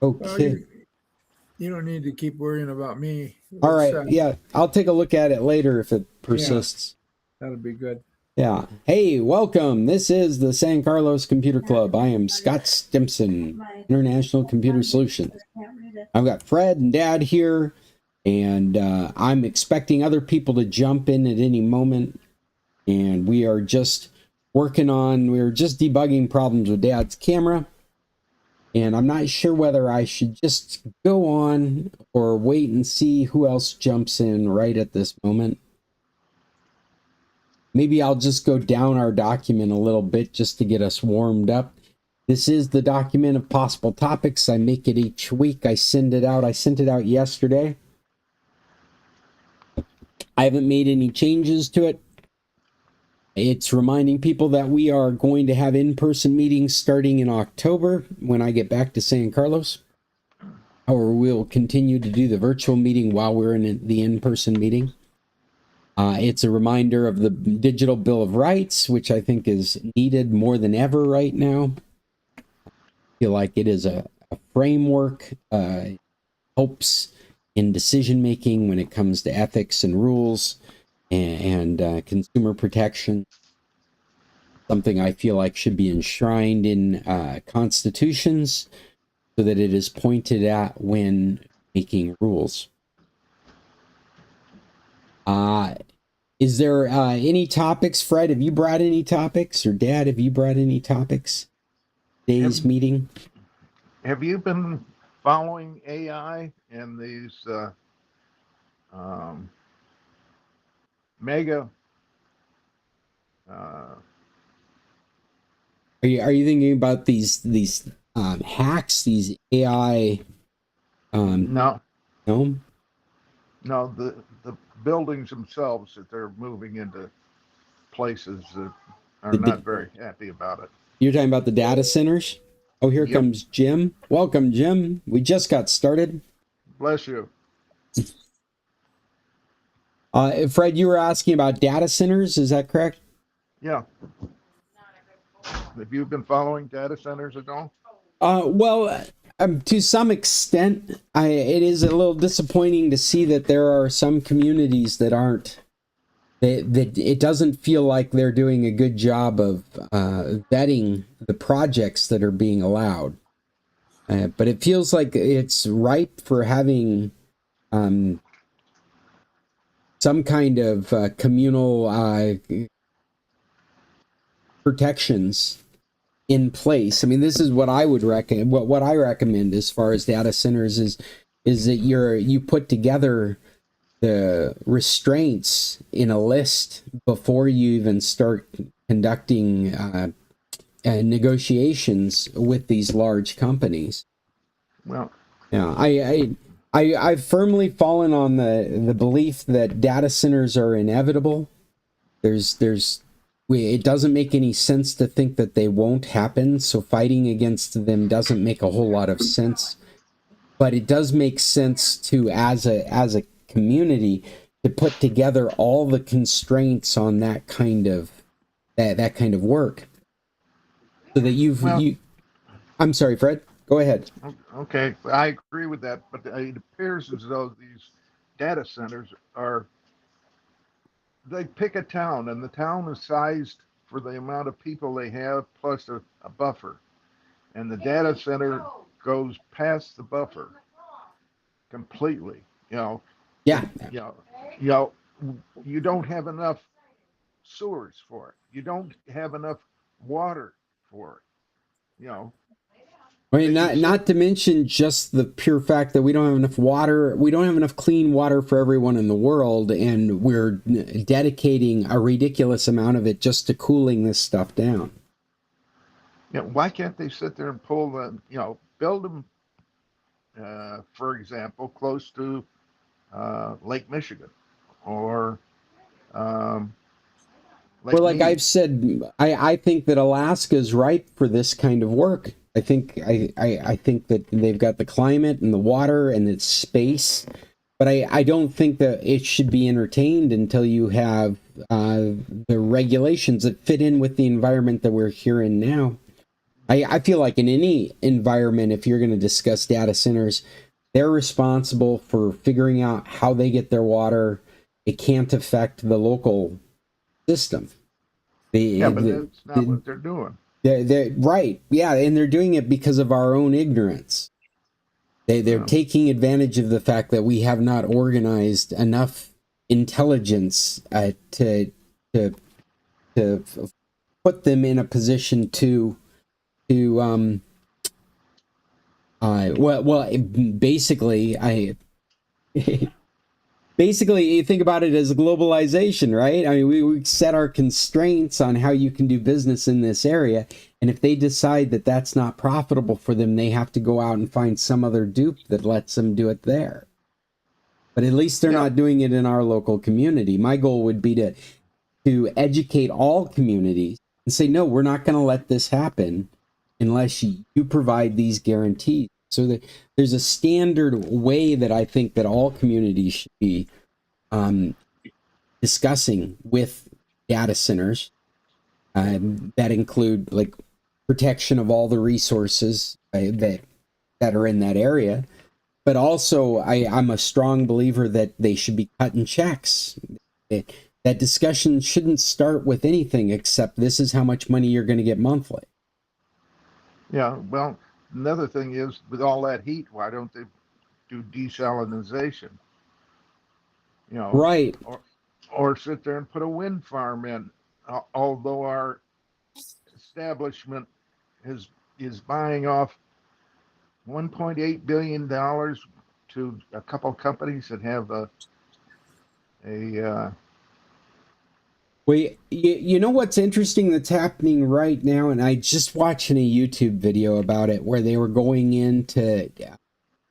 Well, Okay. you don't need to keep worrying about me. All right. Yeah, I'll take a look at it later if it persists. Yeah, that'll be good. Yeah. Hey, welcome. This is the San Carlos Computer Club. I am Scott Stimson, International Computer Solutions. I've got Fred and Dad here, and I'm expecting other people to jump in at any moment. And we are just we're just debugging problems with Dad's camera. And I'm not sure whether I should just go on or wait and see who else jumps in right at this moment. Maybe I'll just go down our document a little bit just to get us warmed up. This is the document of possible topics. I make it each week. I send it out. I sent it out yesterday. I haven't made any changes to it. It's reminding people that we are going to have in-person meetings starting in October when I get back to San Carlos. Or we'll continue to do the virtual meeting while we're in the in-person meeting. It's a reminder of the Digital Bill of Rights, which I think is needed more than ever right now. I feel like it is a framework, helps in decision-making when it comes to ethics and rules and consumer protection. Something I feel like should be enshrined in constitutions so that it is pointed at when making rules. Is there any topics? Fred, have you brought any topics? Or Dad, have you brought any topics? Today's meeting? Have you been following AI and these mega Are you thinking about these hacks, these AI? No, the buildings themselves that they're moving into places that are not very happy about it. You're talking about the data centers? Oh, here comes Jim. Welcome, Jim. We just got started. Bless you. Fred, you were asking about data centers, is that correct? Yeah. Have you been following data centers at all? Well, to some extent, it is a little disappointing to see that there are some communities that aren't. That it doesn't feel like they're doing a good job of vetting the projects that are being allowed. But it feels like it's ripe for having some kind of communal protections in place. I mean, this is what I would recommend. What I recommend as far as data centers is that you put together the restraints in a list before you even start conducting negotiations with these large companies. Well, yeah, I've firmly fallen on the belief that data centers are inevitable. It doesn't make any sense to think that they won't happen, so fighting against them doesn't make a whole lot of sense. But it does make sense to, as a community, to put together all the constraints on that kind of work, so that I'm sorry, Fred. Go ahead. Okay, I agree with that, but it appears as though these data centers they pick a town, and the town is sized for the amount of people they have plus a buffer, and the data center goes past the buffer completely. Yeah. You don't have enough sewers for it. You don't have enough water for it. I mean, not to mention just the pure fact that we don't have enough water. We don't have enough clean water for everyone in the world, and we're dedicating a ridiculous amount of it just to cooling this stuff down. Yeah, why can't they sit there and build them, for example, close to Lake Michigan or Lake like Mead. I've said, I think that Alaska is ripe for this kind of work. I think that they've got the climate and the water and the space, but I don't think that it should be entertained until you have the regulations that fit in with the environment that we're here in now. I feel like in any environment, if you're going to discuss data centers, they're responsible for figuring out how they get their water. It can't affect the local system. Yeah, but that's not what they're doing. They're right. Yeah, and they're doing it because of our own ignorance. They're Yeah. taking advantage of the fact that we have not organized enough intelligence to put them in a position to basically basically, you think about it as globalization, right? I mean, we set our constraints on how you can do business in this area. And if they decide that that's not profitable for them, they have to go out and find some other dupe that lets them do it there. But at least they're not doing it in our local community. My goal would be to educate all communities and say, no, we're not going to let this happen unless you provide these guarantees. So that there's a standard way that I think that all communities should be discussing with data centers that include like protection of all the resources that are in that area. But also, I'm a strong believer that they should be cutting checks. That discussion shouldn't start with anything except this is how much money you're going to get monthly. Yeah, well, another thing is with all that heat, why don't they do desalinization? You know, Right. Or sit there and put a wind farm in. Although our establishment is buying off $1.8 billion to a couple companies that have a Well, you know what's interesting that's happening right now, and I just watching a YouTube video about it where they were going into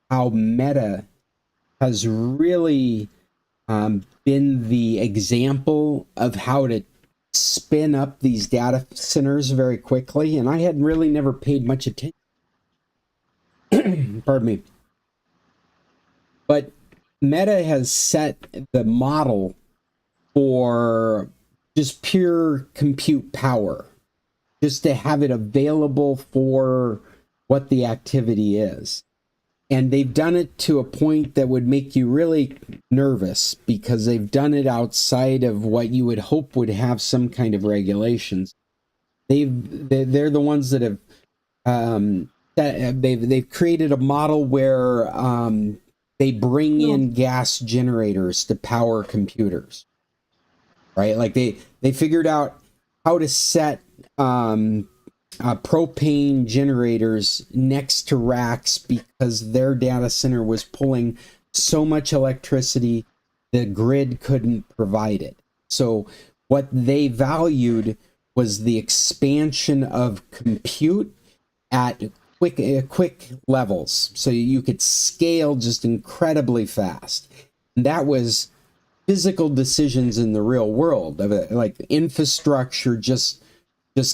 how Meta has really been the example of how to spin up these data centers very quickly, and I had really never paid much attention. Pardon me. But Meta has set the model for just pure compute power, just to have it available for what the activity is. And they've done it to a point that would make you really nervous because they've done it outside of what you would hope would have some kind of regulations. They're the ones that have they've created a model where they bring in gas generators to power computers. Right, like they figured out how to set propane generators next to racks because their data center was pulling so much electricity the grid couldn't provide it. So what they valued was the expansion of compute at quick levels, so you could scale just incredibly fast. And that was physical decisions in the real world of it, like infrastructure just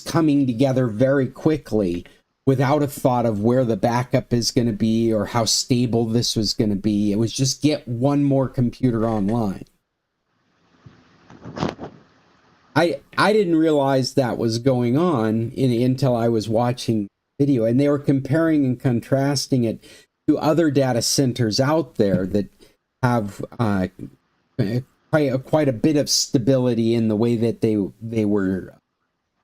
coming together very quickly without a thought of where the backup is going to be or how stable this was going to be. It was just get one more computer online. I didn't realize that was going on until I was watching video, and they were comparing and contrasting it to other data centers out there that have quite a bit of stability in the way that they were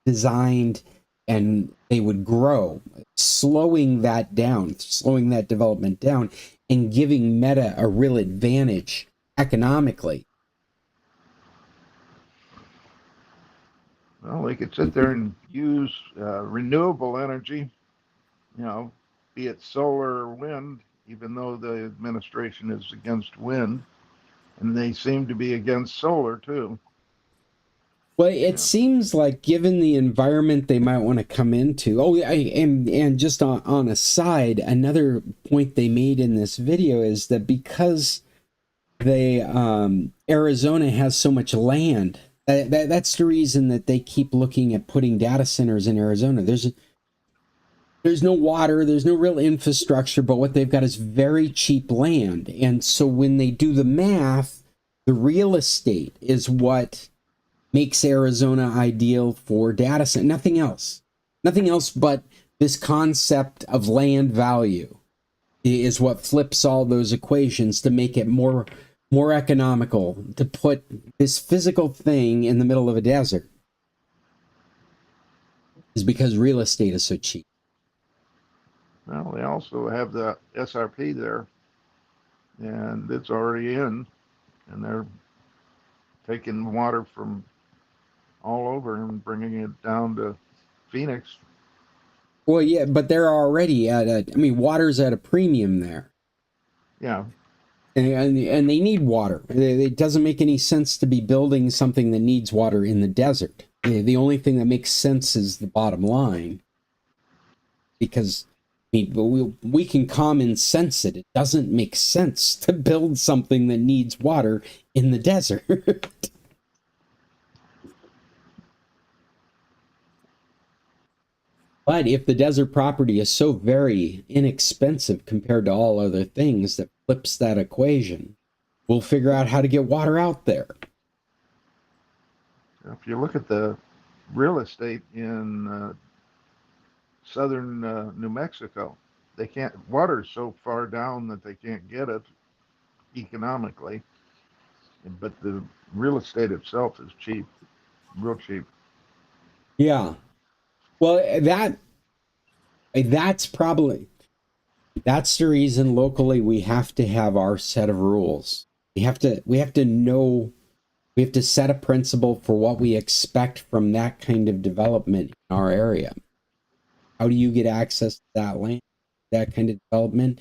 designed and they would grow, slowing that development down and giving Meta a real advantage economically. Well, they could sit there and use renewable energy, be it solar or wind, even though the administration is against wind. And they seem to be against solar, too. Well, it seems like given the environment they might want to come into. Oh, and just on a side, another point they made in this video is that because Arizona has so much land, that's the reason that they keep looking at putting data centers in Arizona. There's no water, there's no real infrastructure, but what they've got is very cheap land. And so when they do the math, the real estate is what makes Arizona ideal for data center. Nothing else but this concept of land value is what flips all those equations to make it more economical to put this physical thing in the middle of a desert, is because real estate is so cheap. Well, they also have the SRP there, and it's already in, and they're taking water from all over and bringing it down to Phoenix. Well, yeah, but they're already water's at a premium there. Yeah. And they need water. It doesn't make any sense to be building something that needs water in the desert. The only thing that makes sense is the bottom line. Because we can common sense it. It doesn't make sense to build something that needs water in the desert. But if the desert property is so very inexpensive compared to all other things that flips that equation, we'll figure out how to get water out there. If you look at the real estate in southern New Mexico, they can't, water's so far down that they can't get it economically. But the real estate itself is cheap, real cheap. Yeah. Well, that's the reason locally we have to have our set of rules. We have to set a principle for what we expect from that kind of development in our area. How do you get access to that land, that kind of development?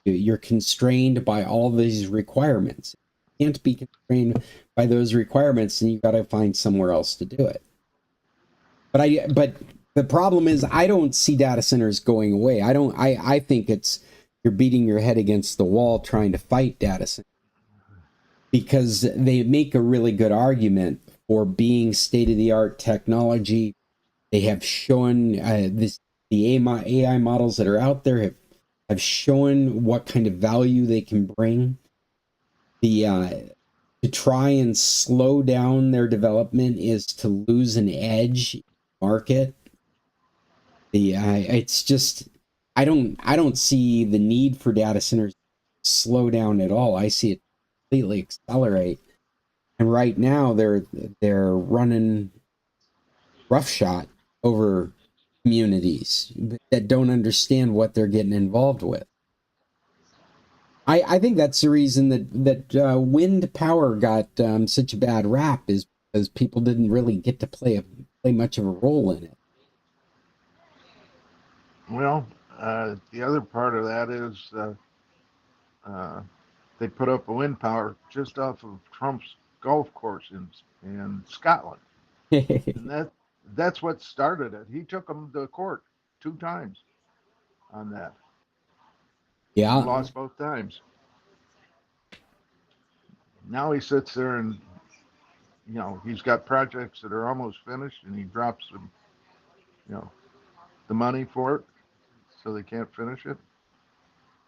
You're constrained by all these requirements. You can't be constrained by those requirements, and you've got to find somewhere else to do it. But the problem is, I don't see data centers going away. I think you're beating your head against the wall trying to fight data centers, because they make a really good argument for being state-of-the-art technology. They have shown the AI models that are out there have shown what kind of value they can bring. To try and slow down their development is to lose an edge in the market. It's just I don't see the need for data centers to slow down at all. I see it completely accelerate. And right now they're running roughshod over communities that don't understand what they're getting involved with. I think that's the reason that wind power got such a bad rap, is because people didn't really get to play much of a role in it. Well, the other part of that is they put up a wind power just off of Trump's golf course in Scotland, and that's what started it. He took them to court 2 times on that. Yeah. He lost both times. Now he sits there and, he's got projects that are almost finished, and he drops them, the money for it, so they can't finish it.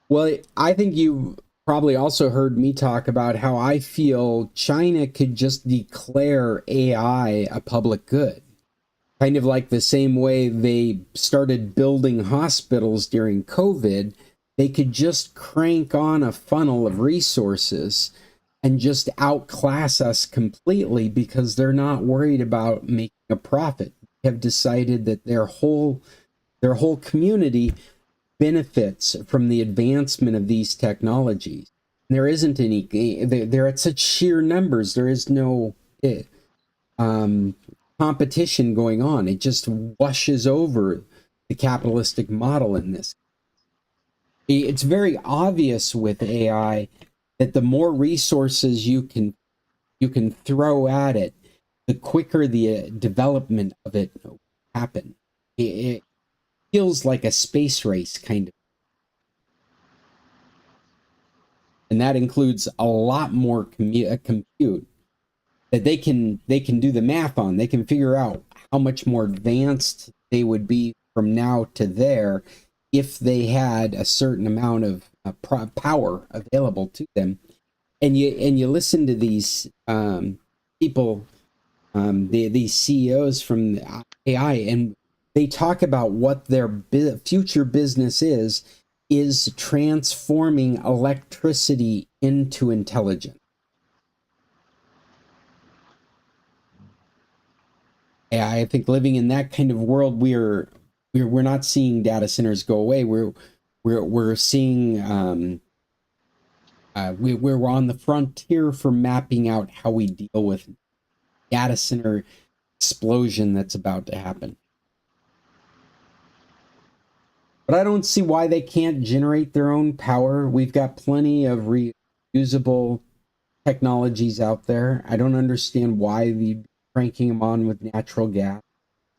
Well, I think you probably also heard me talk about how I feel China could just declare AI a public good. Kind of like the same way they started building hospitals during COVID, they could just crank on a funnel of resources and just outclass us completely, because they're not worried about making a profit. They have decided that their whole community benefits from the advancement of these technologies. There isn't any, they're at such sheer numbers, there is no competition going on. It just washes over the capitalistic model in this. It's very obvious with AI that the more resources you can throw at it, the quicker the development of it will happen. It feels like a space race, kind of. And that includes a lot more compute that they can do the math on. They can figure out how much more advanced they would be from now to there if they had a certain amount of power available to them. And you listen to these people, these CEOs from AI, and they talk about what their future business is transforming electricity into intelligence. Yeah, I think living in that kind of world, we're not seeing data centers go away. We're seeing we're on the frontier for mapping out how we deal with data center explosion that's about to happen. But I don't see why they can't generate their own power. We've got plenty of reusable technologies out there. I don't understand why they're cranking them on with natural gas,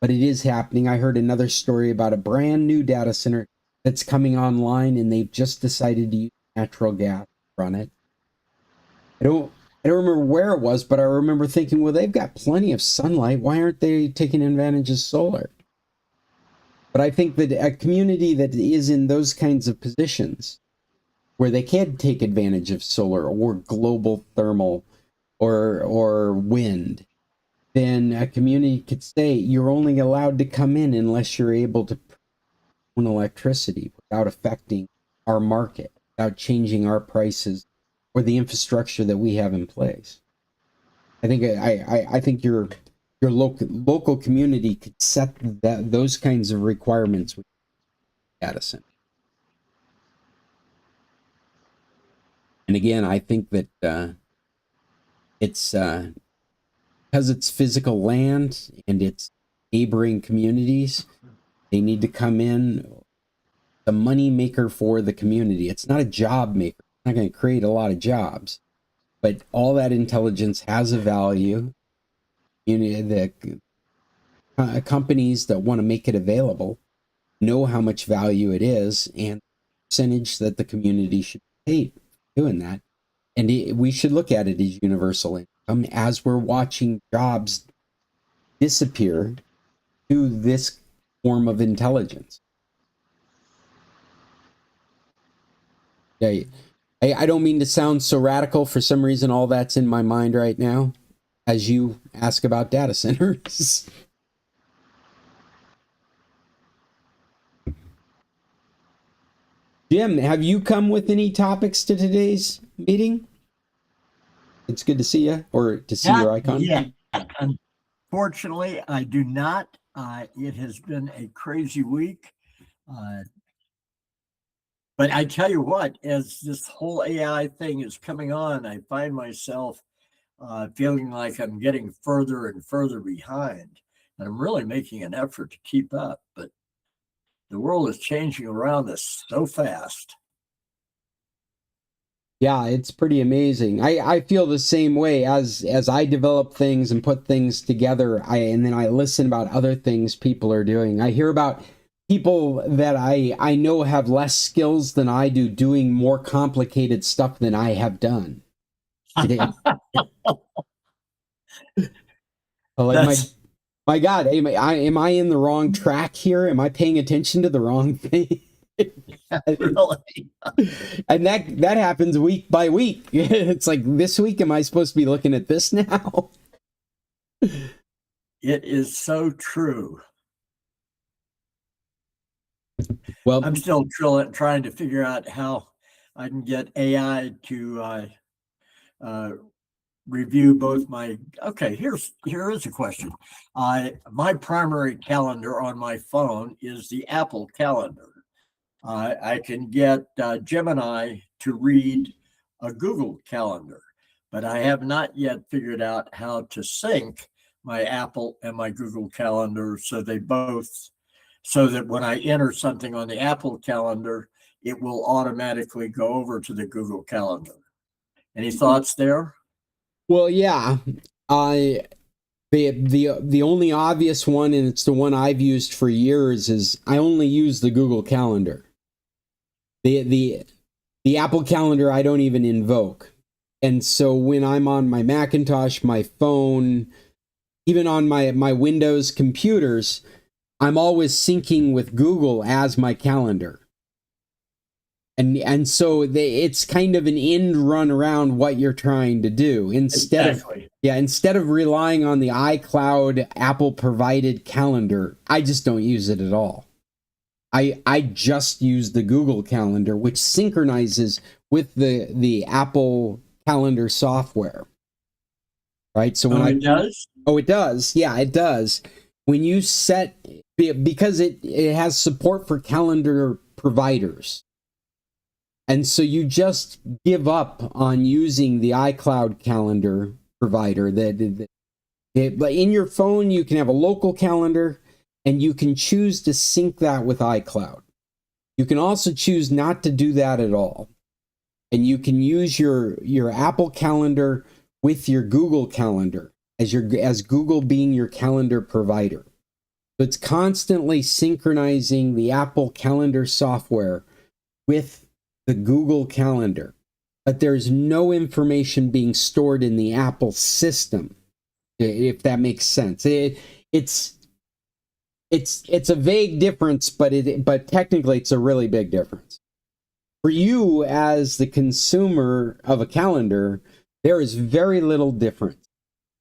but it is happening. I heard another story about a brand new data center that's coming online, and they've just decided to use natural gas to run it. I don't remember where it was, but I remember thinking, well, they've got plenty of sunlight. Why aren't they taking advantage of solar? But I think that a community that is in those kinds of positions where they can take advantage of solar or global thermal or wind, then a community could say you're only allowed to come in unless you're able to own electricity without affecting our market, without changing our prices or the infrastructure that we have in place. I think your local community could set those kinds of requirements with data center. And again, I think that it's because it's physical land and it's neighboring communities, they need to come in the money maker for the community. It's not a job maker. It's not going to create a lot of jobs, but all that intelligence has a value. You know, the companies that want to make it available know how much value it is and the percentage that the community should pay doing that. And we should look at it as universal income as we're watching jobs disappear to this form of intelligence. Yeah, I don't mean to sound so radical. For some reason, all that's in my mind right now as you ask about data centers. Jim, have you come with any topics to today's meeting? It's good to see you, or to see your icon. Yeah, unfortunately, I do not. It has been a crazy week. But I tell you what, as this whole AI thing is coming on, I find myself feeling like I'm getting further and further behind. And I'm really making an effort to keep up, but the world is changing around us so fast. Yeah, it's pretty amazing. I feel the same way as I develop things and put things together. And then I listen about other things people are doing. I hear about people that I know have less skills than I do doing more complicated stuff than I have done. My God, am I in the wrong track here? Am I paying attention to the wrong thing? Really? And that happens week by week. It's like, this week, am I supposed to be looking at this now? It is so true. Well, I'm still trying to figure out how I can get AI to review both my. Okay, here is a question. My primary calendar on my phone is the Apple Calendar. I can get Gemini to read a Google Calendar, but I have not yet figured out how to sync my Apple and my Google Calendar so that when I enter something on the Apple Calendar, it will automatically go over to the Google Calendar. Any thoughts there? Well, yeah. The only obvious one, and it's the one I've used for years, is I only use the Google Calendar. The Apple Calendar I don't even invoke. And so when I'm on my Macintosh, my phone, even on my Windows computers, I'm always syncing with Google as my calendar. And so it's kind of an end run around what you're trying to do Exactly. instead of relying on the iCloud Apple provided calendar. I just don't use it at all. I just use the Google Calendar, which synchronizes with the Apple Calendar software. Right? So when it does? Oh, it does. Yeah, it does. When you set, because it has support for calendar providers. And so you just give up on using the iCloud calendar provider. But in your phone, you can have a local calendar, and you can choose to sync that with iCloud. You can also choose not to do that at all. And you can use your Apple Calendar with your Google Calendar as Google being your calendar provider. So it's constantly synchronizing the Apple Calendar software with the Google Calendar, but there's no information being stored in the Apple system, if that makes sense. It's a vague difference, but technically it's a really big difference. For you as the consumer of a calendar, there is very little difference,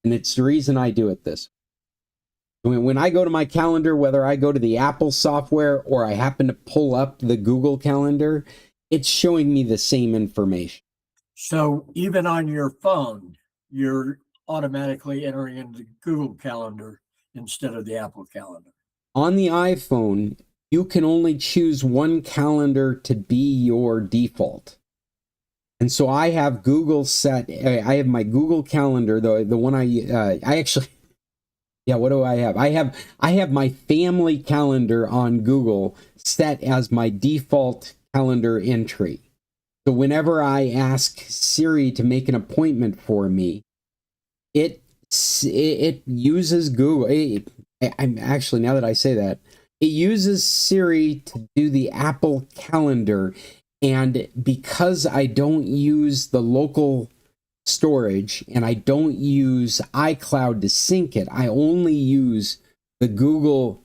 and it's the reason I do it this way. When I go to my calendar, whether I go to the Apple software or I happen to pull up the Google Calendar, it's showing me the same information. So even on your phone, you're automatically entering into the Google Calendar instead of the Apple Calendar. On the iPhone, you can only choose one calendar to be your default. And so I have Google set, I have my Google Calendar, the one I actually, yeah, what do I have? I have my family calendar on Google set as my default calendar entry. So whenever I ask Siri to make an appointment for me, it uses Google. I'm actually, now that I say that, it uses Siri to do the Apple Calendar. And because I don't use the local storage and I don't use iCloud to sync it, I only use the Google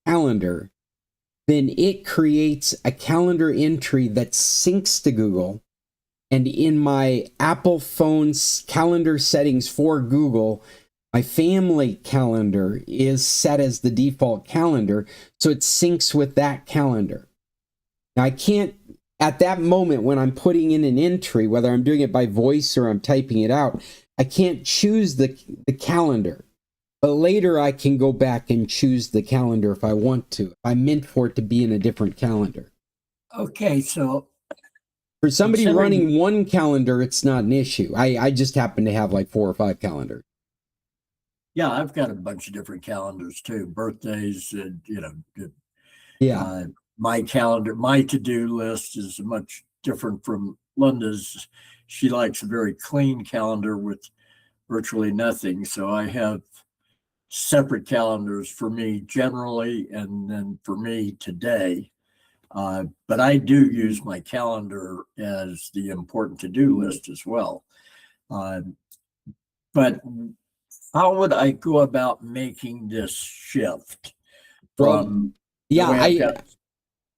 Calendar, then it creates a calendar entry that syncs to Google. And in my Apple phone's calendar settings for Google, my family calendar is set as the default calendar, so it syncs with that calendar. Now, I can't, at that moment when I'm putting in an entry, whether I'm doing it by voice or I'm typing it out, I can't choose the calendar. But later I can go back and choose the calendar if I want to. I meant for it to be in a different calendar. Okay, so for somebody running one calendar, it's not an issue. I just happen to have like 4 or 5 calendars. Yeah, I've got a bunch of different calendars too. Birthdays, Yeah. My calendar, my to-do list is much different from Linda's. She likes a very clean calendar with virtually nothing. So I have separate calendars for me generally, and then for me today. But I do use my calendar as the important to-do list as well. But how would I go about making this shift from? Yeah,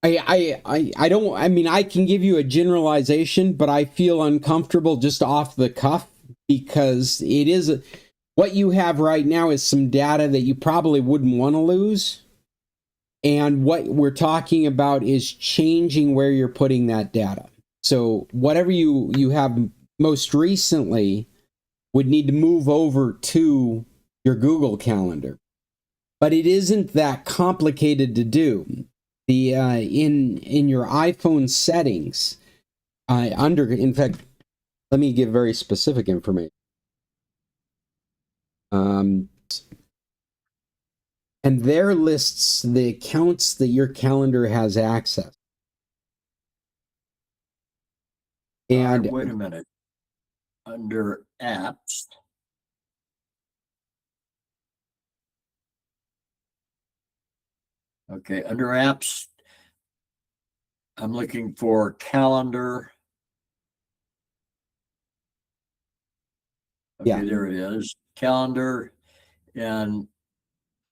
I don't, I mean, I can give you a generalization, but I feel uncomfortable just off the cuff because it is, what you have right now is some data that you probably wouldn't want to lose. And what we're talking about is changing where you're putting that data. So whatever you have most recently would need to move over to your Google Calendar. But it isn't that complicated to do. The in your iPhone settings, in fact, let me give very specific information. And there lists the accounts that your calendar has access. And wait a minute. Under apps. Okay, under apps, I'm looking for calendar. Okay, yeah, there it is. Calendar. And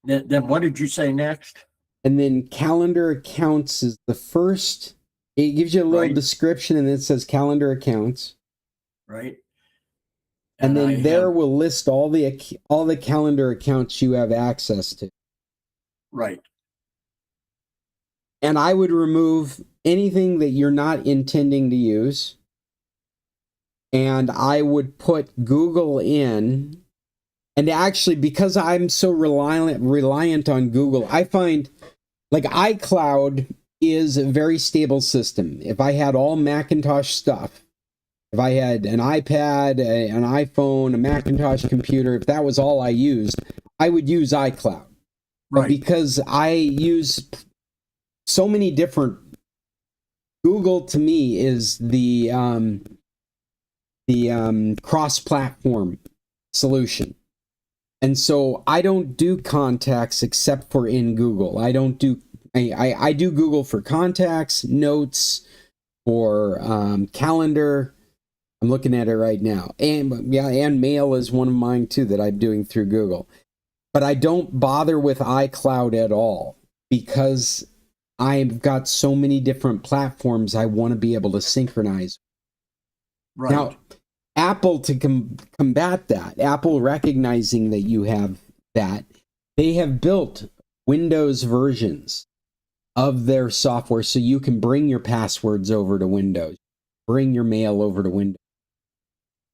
then what did you say next? And then calendar accounts is the first It gives you a little Right. description, and it says calendar accounts. right? And I then there have, will list all the calendar accounts you have access to. right, And I would remove anything that you're not intending to use. And I would put Google in. And actually, because I'm so reliant on Google, I find like iCloud is a very stable system. If I had all Macintosh stuff, if I had an iPad, an iPhone, a Macintosh computer, if that was all I used, I would use iCloud. But right, because I use so many different, Google to me is the cross-platform solution. And so I don't do contacts except for in Google. I don't do, I do Google for contacts, notes, for calendar. I'm looking at it right now. And yeah, and mail is one of mine too that I'm doing through Google. But I don't bother with iCloud at all because I've got so many different platforms I want to be able to synchronize. right, Now, Apple, to combat that, Apple recognizing that you have that, they have built Windows versions of their software so you can bring your passwords over to Windows, bring your mail over to Windows,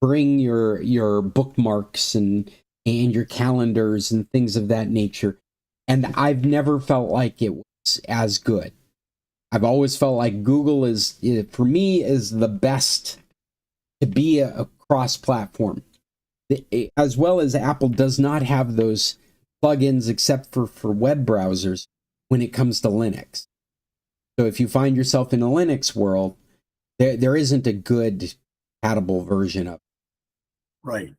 bring your bookmarks and your calendars and things of that nature. And I've never felt like it was as good. I've always felt like Google is, for me, is the best to be a cross-platform. As well as Apple does not have those plugins except for web browsers when it comes to Linux. So if you find yourself in a Linux world, there isn't a good compatible version of it. right.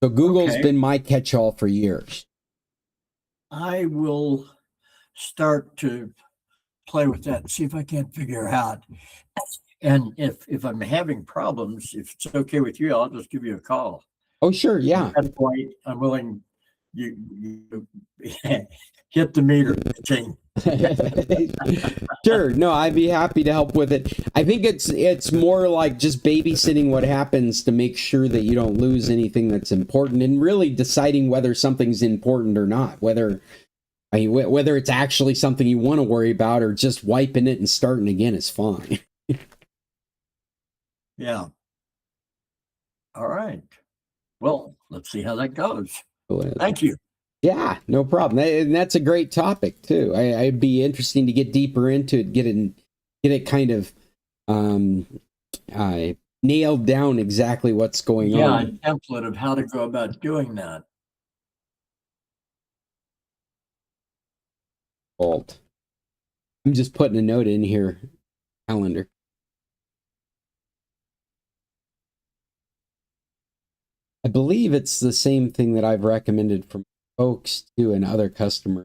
So Google's Okay. been my catch-all for years. I will start to play with that and see if I can't figure out. And if I'm having problems, if it's okay with you, I'll just give you a call. Oh, sure, yeah. At that point, I'm willing. You hit the meter, Jane. Sure, no, I'd be happy to help with it. I think it's more like just babysitting what happens to make sure that you don't lose anything that's important, and really deciding whether something's important or not. Whether it's actually something you want to worry about, or just wiping it and starting again is fine. Yeah. All right. Well, let's see how that goes. Thank you. Yeah, no problem. And that's a great topic too. I'd be interesting to get deeper into it, get it kind of nailed down exactly what's going Yeah, on. a template of how to go about doing that. Alt. I'm just putting a note in here. Calendar. I believe it's the same thing that I've recommended for folks too and other customers.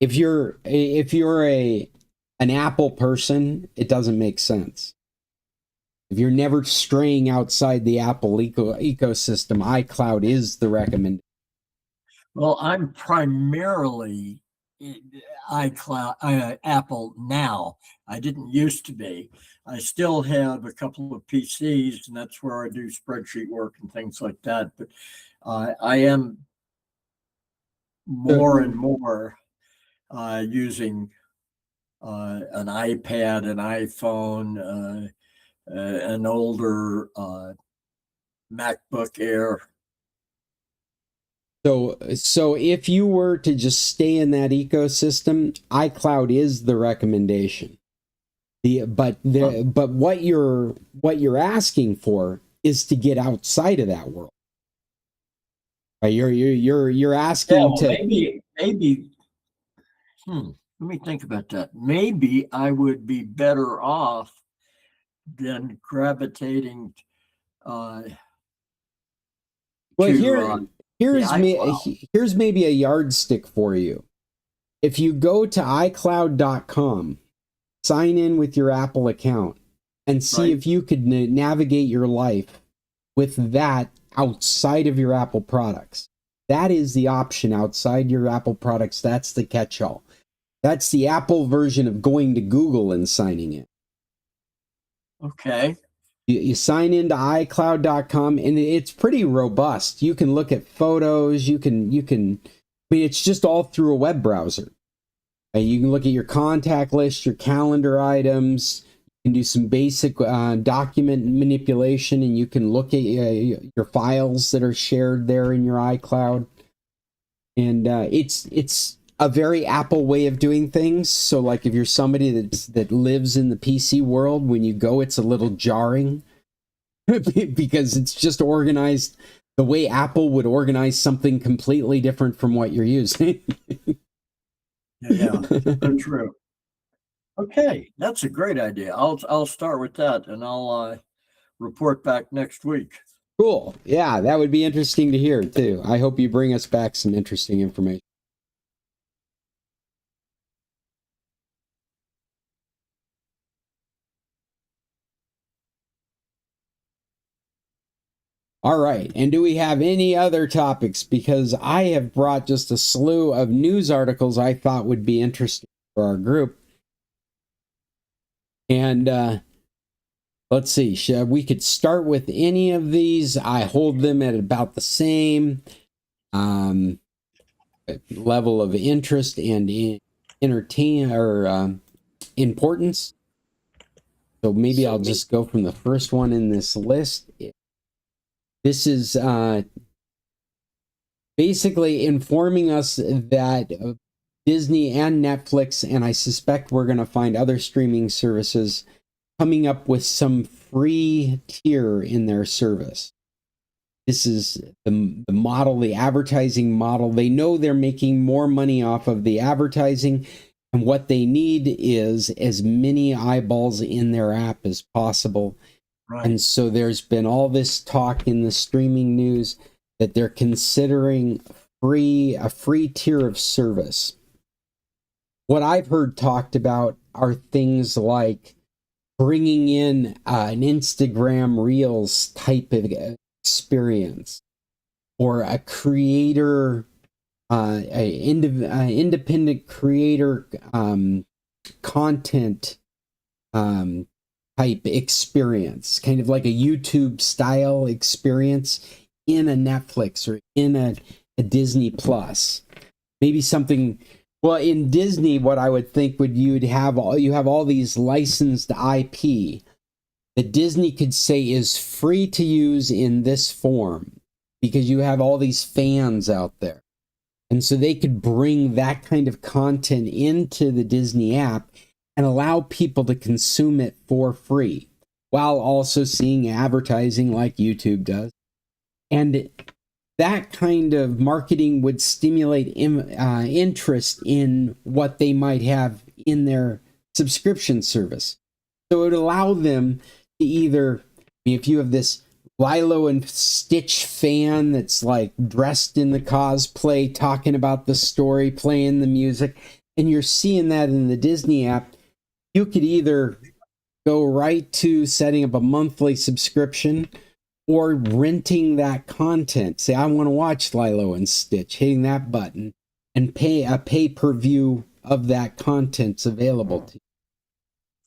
If you're an Apple person, it doesn't make sense. If you're never straying outside the Apple ecosystem, iCloud is the recommendation. Well, I'm primarily iCloud, Apple now. I didn't used to be. I still have a couple of PCs, and that's where I do spreadsheet work and things like that. But I am more and more using an iPad, an iPhone, an older MacBook Air. So if you were to just stay in that ecosystem, iCloud is the recommendation. But what you're asking for is to get outside of that world. Right? You're asking to maybe. Let me think about that. Maybe I would be better off than gravitating. Here's maybe a yardstick for you. If you go to iCloud.com, sign in with your Apple account, and see if you could navigate your life with that outside of your Apple products. That is the option outside your Apple products. That's the catch-all. That's the Apple version of going to Google and signing in. Okay. You sign into iCloud.com, and it's pretty robust. You can look at photos. You can. I mean, it's just all through a web browser. You can look at your contact list, your calendar items. You can do some basic document manipulation, and you can look at your files that are shared there in your iCloud. And it's a very Apple way of doing things. So, like, if you're somebody that lives in the PC world, when you go, it's a little jarring because it's just organized the way Apple would organize something completely different from what you're using. Yeah, so true. Okay, that's a great idea. I'll start with that, and I'll report back next week. Cool. Yeah, that would be interesting to hear too. I hope you bring us back some interesting information. All right. And do we have any other topics? Because I have brought just a slew of news articles I thought would be interesting for our group. And let's see. We could start with any of these. I hold them at about the same level of interest and importance. So maybe I'll just go from the first one in this list. This is basically informing us that Disney and Netflix, and I suspect we're going to find other streaming services coming up with some free tier in their service. This is the model, the advertising model. They know they're making more money off of the advertising, and what they need is as many eyeballs in their app as possible. Right. And so there's been all this talk in the streaming news that they're considering a free tier of service. What I've heard talked about are things like bringing in an Instagram Reels type of experience, or a creator, independent creator content type experience, kind of like a YouTube style experience in a Netflix or in a Disney Plus. Maybe something. Well, in Disney, what I would think you have all these licensed IP that Disney could say is free to use in this form because you have all these fans out there. And so they could bring that kind of content into the Disney app and allow people to consume it for free while also seeing advertising like YouTube does. And that kind of marketing would stimulate interest in what they might have in their subscription service. So it would allow them to either, if you have this Lilo and Stitch fan that's like dressed in the cosplay, talking about the story, playing the music, and you're seeing that in the Disney app, you could either go right to setting up a monthly subscription or renting that content. Say, I want to watch Lilo and Stitch, hitting that button, and pay a pay-per-view of that content's available to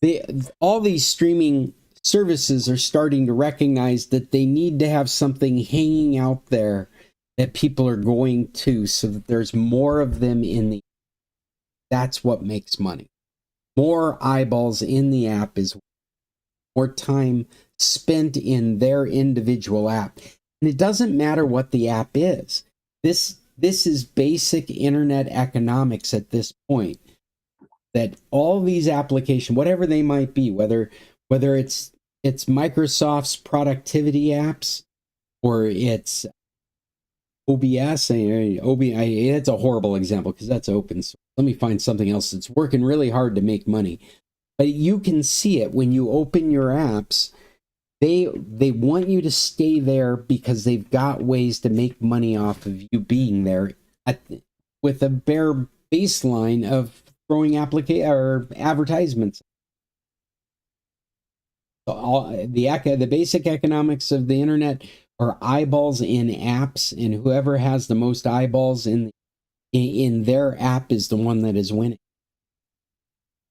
you. All these streaming services are starting to recognize that they need to have something hanging out there that people are going to, so that there's more of them in the. That's what makes money. More eyeballs in the app is more time spent in their individual app. And it doesn't matter what the app is. This is basic internet economics at this point. That all these applications, whatever they might be, whether it's Microsoft's productivity apps or it's OBS, it's a horrible example because that's open source. Let me find something else that's working really hard to make money. But you can see it when you open your apps. They want you to stay there because they've got ways to make money off of you being there with a bare baseline of throwing advertisements. So the basic economics of the internet are eyeballs in apps, and whoever has the most eyeballs in their app is the one that is winning.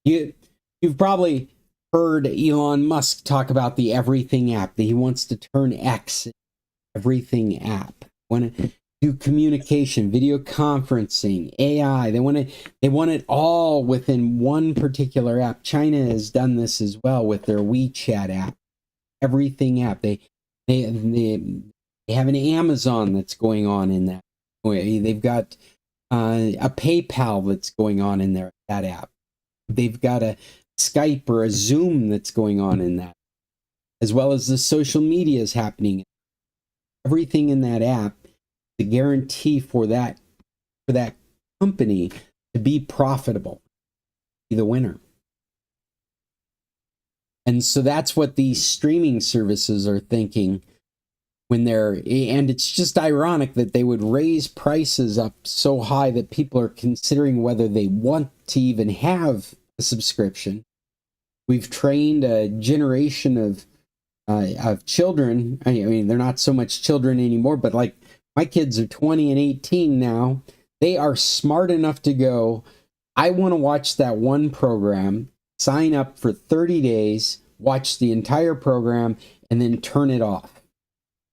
You've probably heard Elon Musk talk about the everything app, that he wants to turn X into everything app. Want to do communication, video conferencing, AI. They want it all within one particular app. China has done this as well with their WeChat app, everything app. They have an Amazon that's going on in that. They've got a PayPal that's going on in that app. They've got a Skype or a Zoom that's going on in that, as well as the social media is happening. Everything in that app, the guarantee for that company to be profitable, be the winner. And so that's what these streaming services are thinking when and it's just ironic that they would raise prices up so high that people are considering whether they want to even have a subscription. We've trained a generation of children. I mean, they're not so much children anymore, but like my kids are 20 and 18 now. They are smart enough to go, I want to watch that one program, sign up for 30 days, watch the entire program, and then turn it off.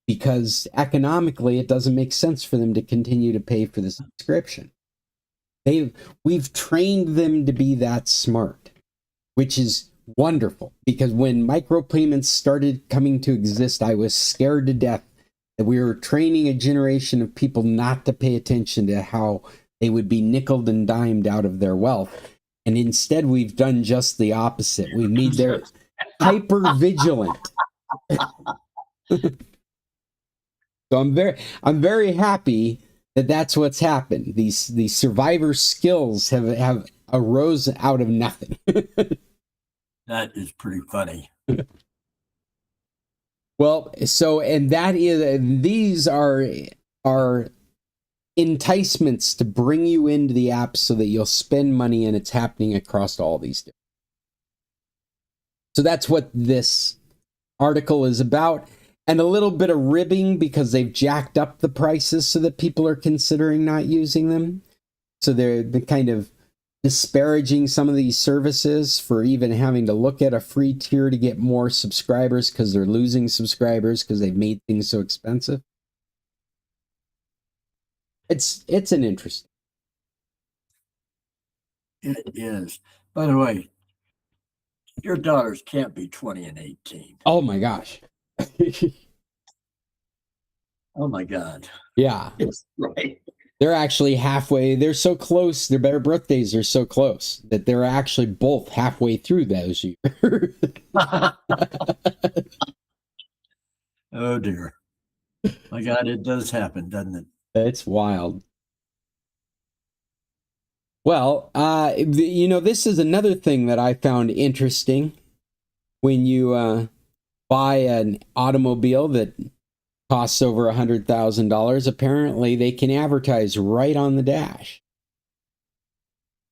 Because economically, it doesn't make sense for them to continue to pay for the subscription. We've trained them to be that smart, which is wonderful. Because when micropayments started coming to exist, I was scared to death that we were training a generation of people not to pay attention to how they would be nickeled and dimed out of their wealth. And instead, we've done just the opposite. We've made them hyper vigilant. So I'm very happy that that's what's happened. These survivor skills have arose out of nothing. That is pretty funny. Well, so and that is these are enticements to bring you into the app so that you'll spend money, and it's happening across all these different. So that's what this article is about. And a little bit of ribbing because they've jacked up the prices so that people are considering not using them. So they're kind of disparaging some of these services for even having to look at a free tier to get more subscribers because they're losing subscribers because they've made things so expensive. It's an interesting. It is. By the way, your daughters can't be 20 and 18. Oh my gosh. Oh my God. Yeah. It's right. They're actually halfway. They're so close. Their birthdays are so close that they're actually both halfway through those years. Oh dear. My God, it does happen, doesn't it? It's wild. Well, this is another thing that I found interesting. When you buy an automobile that costs over $100,000, apparently they can advertise right on the dash.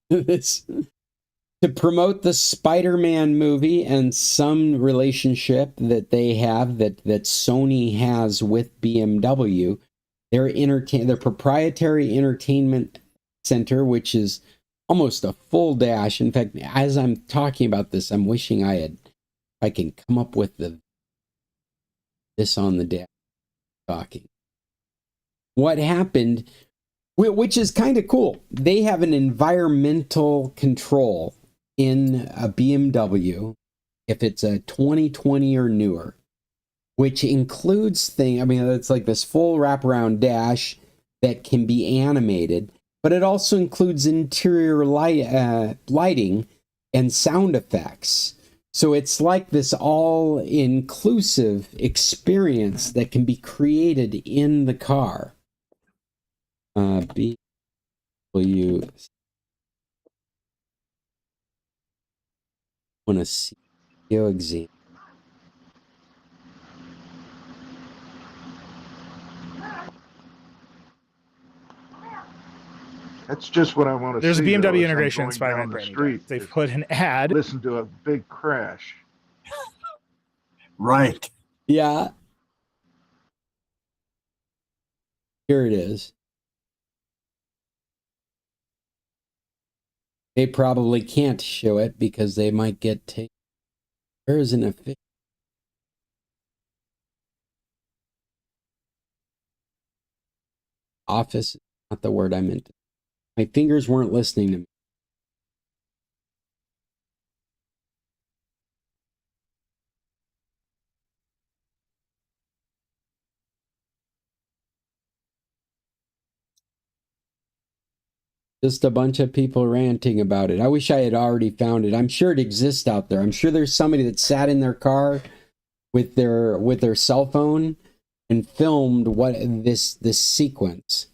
This to promote the Spider-Man movie and some relationship that they have that Sony has with BMW. Their proprietary entertainment center, which is almost a full dash. In fact, as I'm talking about this, I'm wishing I can come up with this on the dash talking. What happened, which is kind of cool. They have an environmental control in a BMW if it's a 2020 or newer, which includes it's like this full wraparound dash that can be animated, but it also includes interior lighting and sound effects. So it's like this all-inclusive experience that can be created in the car. BMW. I want to see your example. That's just what I want to see. There's a BMW though, as I'm integration in going Spider-Man down the Brand New Day. street, They've just put an ad. listen to a big crash. Right. Yeah. Here it is. They probably can't show it because they might get taken. There is an official. Office is not the word I meant. My fingers weren't listening to me. Just a bunch of people ranting about it. I wish I had already found it. I'm sure it exists out there. I'm sure there's somebody that sat in their car with their cell phone and filmed what this sequence.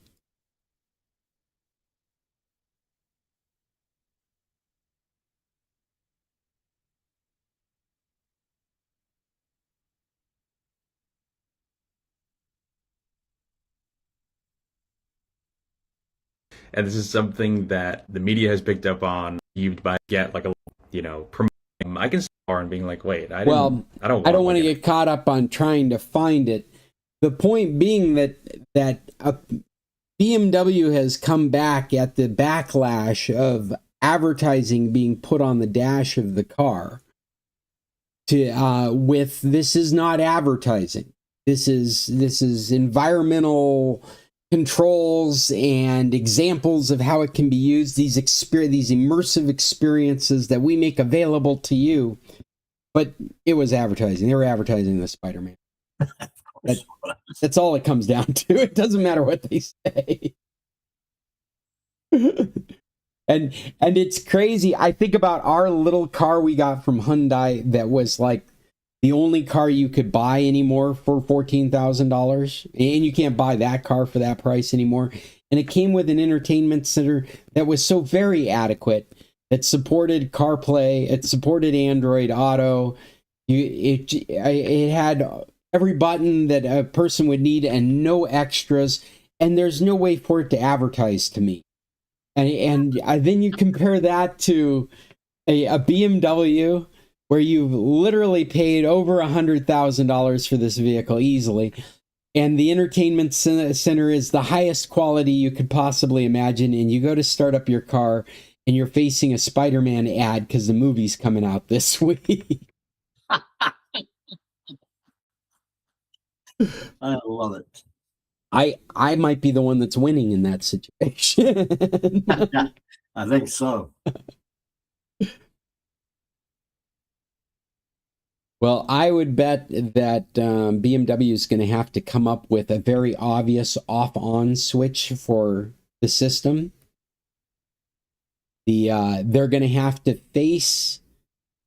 And this is something that the media has picked up on. You might get like a, promoting. I can see and being like, wait, I don't want to get caught up on trying to find it. The point being that BMW has come back at the backlash of advertising being put on the dash of the car. With this is not advertising. This is environmental controls and examples of how it can be used, these immersive experiences that we make available to you. But it was advertising. They were advertising the Spider-Man. That's all it comes down to. It doesn't matter what they say. and it's crazy. I think about our little car we got from Hyundai that was like the only car you could buy anymore for $14,000, and you can't buy that car for that price anymore. And it came with an entertainment center that was so very adequate. It supported CarPlay, it supported Android Auto. It had every button that a person would need and no extras. And there's no way for it to advertise to me. And then you compare that to a BMW, where you've literally paid over $100,000 for this vehicle easily. And the entertainment center is the highest quality you could possibly imagine. And you go to start up your car and you're facing a Spider-Man ad because the movie's coming out this week. I love it. I might be the one that's winning in that situation. I think so. Well, I would bet that BMW is going to have to come up with a very obvious off-on switch for the system. They're going to have to face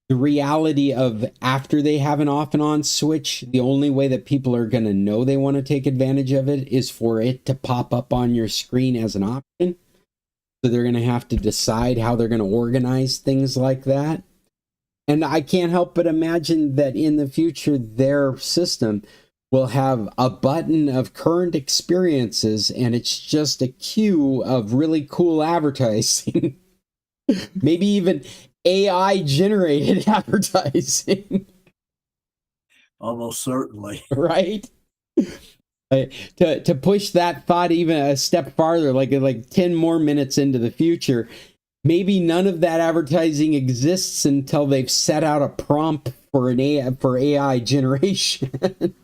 the reality of, after they have an off and on switch, the only way that people are going to know they want to take advantage of it is for it to pop up on your screen as an option. So they're going to have to decide how they're going to organize things like that. And I can't help but imagine that in the future, their system will have a button of current experiences, and it's just a queue of really cool advertising. Maybe even AI generated advertising. Almost certainly. Right? To push that thought even a step farther, like 10 more minutes into the future, maybe none of that advertising exists until they've set out a prompt for AI generation.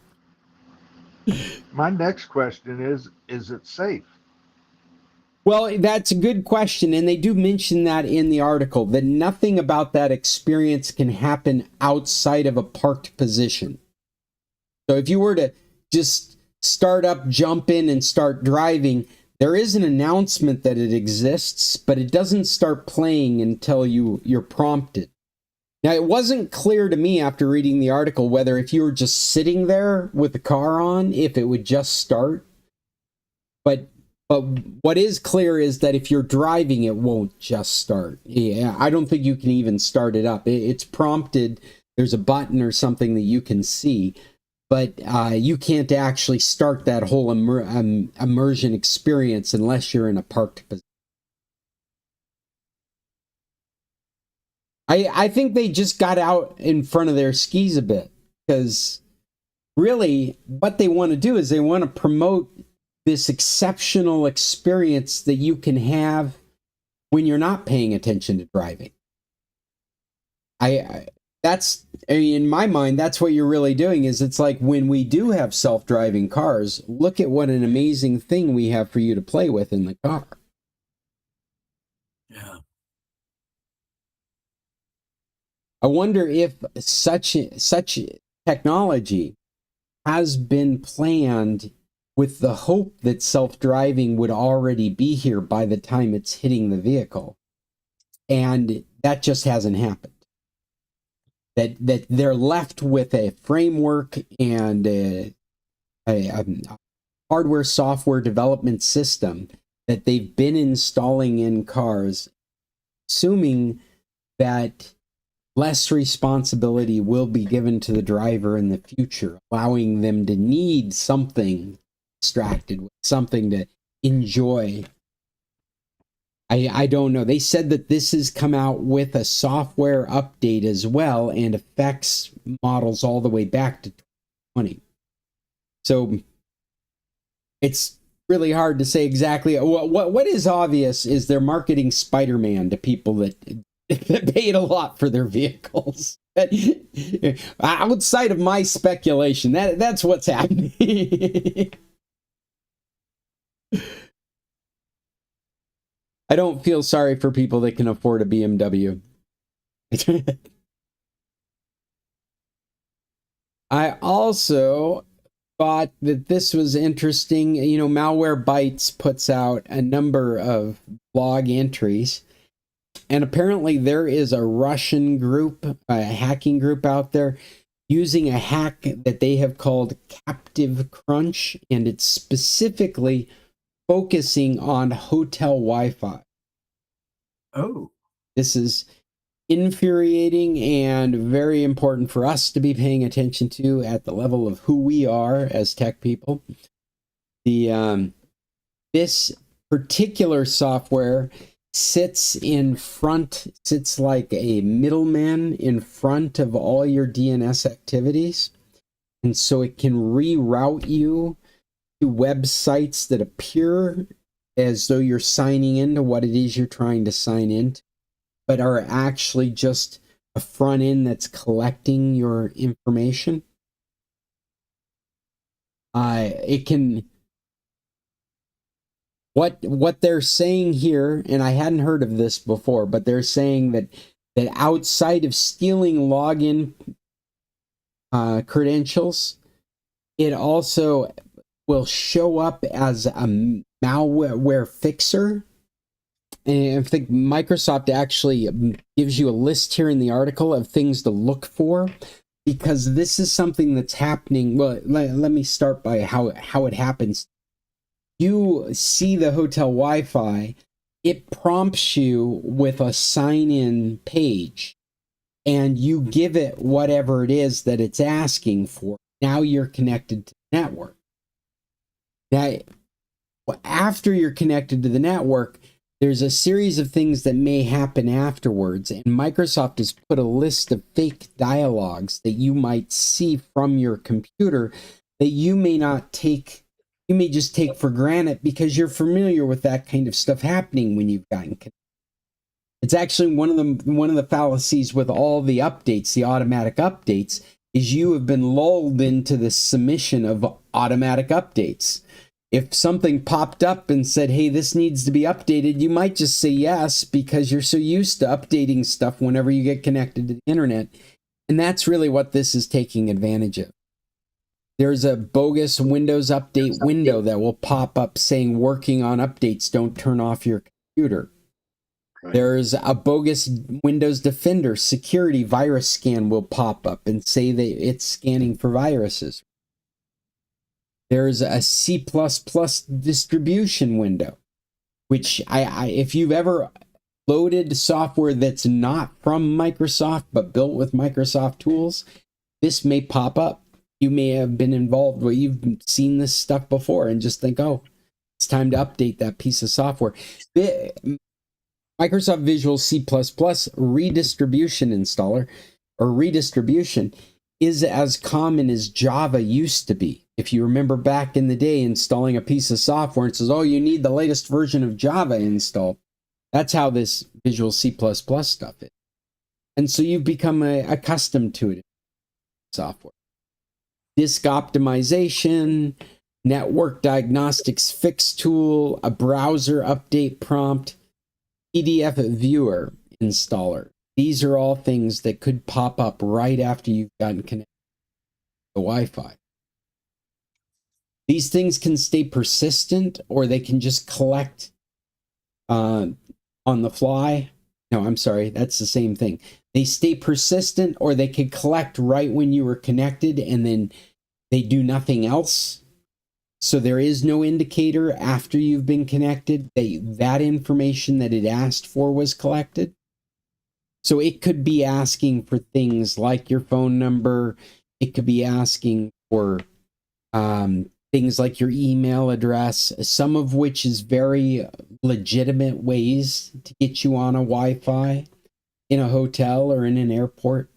My next question is it safe? Well, that's a good question, and they do mention that in the article, that nothing about that experience can happen outside of a parked position. So if you were to just start up, jump in, and start driving, there is an announcement that it exists, but it doesn't start playing until you're prompted. Now, it wasn't clear to me after reading the article whether if you were just sitting there with the car on, if it would just start. But what is clear is that if you're driving, it won't just start. Yeah, I don't think you can even start it up. It's prompted. There's a button or something that you can see, but you can't actually start that whole immersion experience unless you're in a parked position. I think they just got out in front of their skis a bit, because really what they want to do is they want to promote this exceptional experience that you can have when you're not paying attention to driving. That's, in my mind, that's what you're really doing. Is it's like when we do have self-driving cars, look at what an amazing thing we have for you to play with in the car. Yeah. I wonder if such technology has been planned with the hope that self-driving would already be here by the time it's hitting the vehicle. And that just hasn't happened. That they're left with a framework and a hardware software development system that they've been installing in cars, assuming that less responsibility will be given to the driver in the future, allowing them to need something distracted with, something to enjoy. I don't know. They said that this has come out with a software update as well and affects models all the way back to 2020. So it's really hard to say exactly. What is obvious is they're marketing Spider-Man to people that paid a lot for their vehicles. Outside of my speculation, that's what's happening. I don't feel sorry for people that can afford a BMW. I also thought that this was interesting. You know, Malware Bytes puts out a number of blog entries, and apparently there is a Russian group, a hacking group out there, using a hack that they have called Captive Crunch, and it's specifically focusing on hotel Wi-Fi. Oh. This is infuriating and very important for us to be paying attention to at the level of who we are as tech people. This particular software sits like a middleman in front of all your DNS activities. And so it can reroute you to websites that appear as though you're signing into what it is you're trying to sign into, but are actually just a front end that's collecting your information. It can, what they're saying here, and I hadn't heard of this before, but they're saying that outside of stealing login credentials, it also will show up as a malware fixer. And I think Microsoft actually gives you a list here in the article of things to look for, because this is something that's happening. Well, let me start by how it happens. You see the hotel Wi-Fi, it prompts you with a sign-in page, and you give it whatever it is that it's asking for. Now you're connected to the network. Now, after you're connected to the network, there's a series of things that may happen afterwards, and Microsoft has put a list of fake dialogues that you might see from your computer that you may not take, you may just take for granted because you're familiar with that kind of stuff happening when you've gotten connected. It's actually one of the fallacies with all the updates, the automatic updates, is you have been lulled into the submission of automatic updates. If something popped up and said, hey, this needs to be updated, you might just say yes because you're so used to updating stuff whenever you get connected to the internet. And that's really what this is taking advantage of. There's a bogus Windows Update window that will pop up saying working on updates, don't turn off your computer. Right. There's a bogus Windows Defender security virus scan will pop up and say that it's scanning for viruses. There's a C++ distribution window, which if you've ever loaded software that's not from Microsoft but built with Microsoft tools, this may pop up. You may have been involved where you've seen this stuff before and just think, oh, it's time to update that piece of software. Microsoft Visual C++ redistribution installer or redistribution is as common as Java used to be. If you remember back in the day installing a piece of software and it says, oh, you need the latest version of Java installed. That's how this Visual C++ stuff is. And so you've become accustomed to it in software. Disk optimization, network diagnostics fix tool, a browser update prompt, PDF viewer installer. These are all things that could pop up right after you've gotten connected to Wi-Fi. These things can stay persistent, or they can just collect on the fly. No, I'm sorry, that's the same thing. They stay persistent, or they can collect right when you were connected, and then they do nothing else. So there is no indicator after you've been connected. That information that it asked for was collected. So it could be asking for things like your phone number. It could be asking for things like your email address, some of which is very legitimate ways to get you on a Wi-Fi in a hotel or in an airport.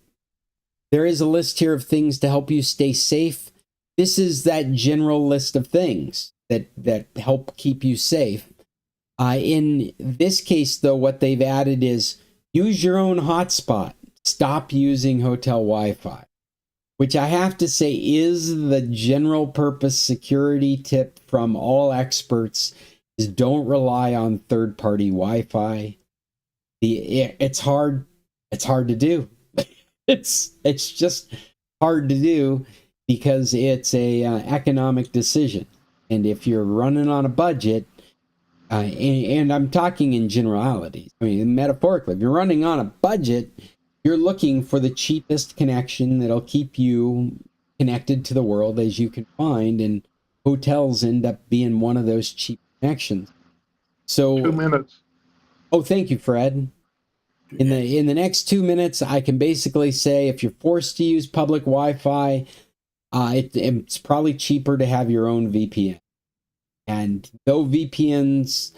There is a list here of things to help you stay safe. This is that general list of things that help keep you safe. In this case, though, what they've added is use your own hotspot. Stop using hotel Wi-Fi, which I have to say is the general purpose security tip from all experts, is don't rely on third-party Wi-Fi. It's hard to do. It's just hard to do because it's a economic decision. And if you're running on a budget, and I'm talking in generalities, I mean, metaphorically, if you're running on a budget, you're looking for the cheapest connection that'll keep you connected to the world as you can find, and hotels end up being one of those cheap connections. So 2 minutes. Oh, thank you, Fred. In the next 2 minutes, I can basically say if you're forced to use public Wi-Fi, it's probably cheaper to have your own VPN. And though VPN's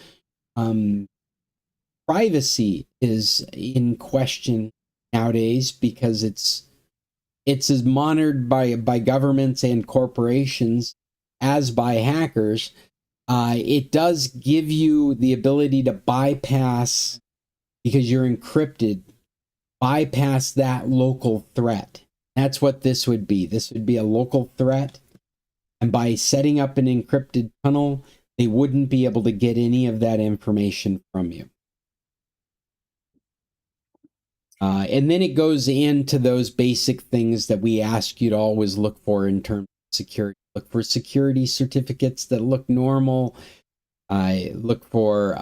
privacy is in question nowadays because it's as monitored by governments and corporations as by hackers, it does give you the ability to bypass, because you're encrypted, bypass that local threat. That's what this would be. This would be a local threat. And by setting up an encrypted tunnel, they wouldn't be able to get any of that information from you. And then it goes into those basic things that we ask you to always look for in terms of security. Look for security certificates that look normal. Look for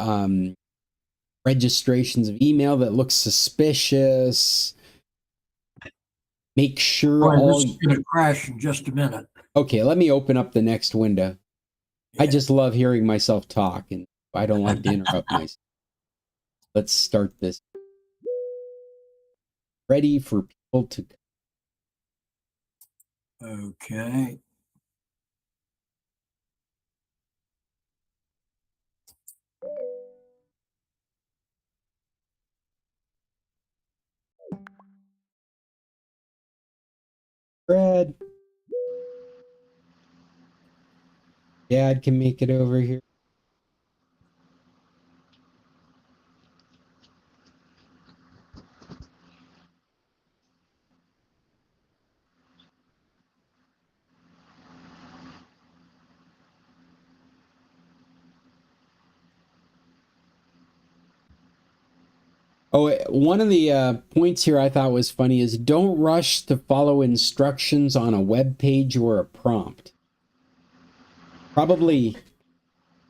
registrations of email that look suspicious. Make sure this is going to crash in just a minute. Okay, let me open up the next window. Yeah. I just love hearing myself talk, and I don't like to interrupt myself. Let's start this. Ready for people to... Okay. Fred. Dad can make it over here. Oh, one of the points here I thought was funny is don't rush to follow instructions on a web page or a prompt. Probably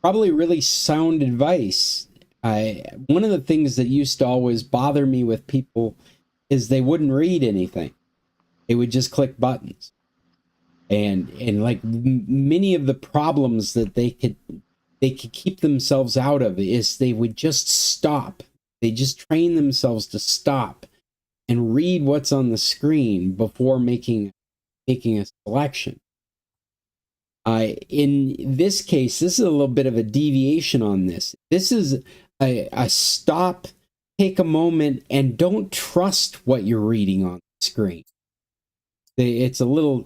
really sound advice. One of the things that used to always bother me with people is they wouldn't read anything. They would just click buttons. And like many of the problems that they could keep themselves out of is they would just stop. They just train themselves to stop and read what's on the screen before making a selection. In this case, this is a little bit of a deviation on this. This is a stop, take a moment, and don't trust what you're reading on the screen. It's a little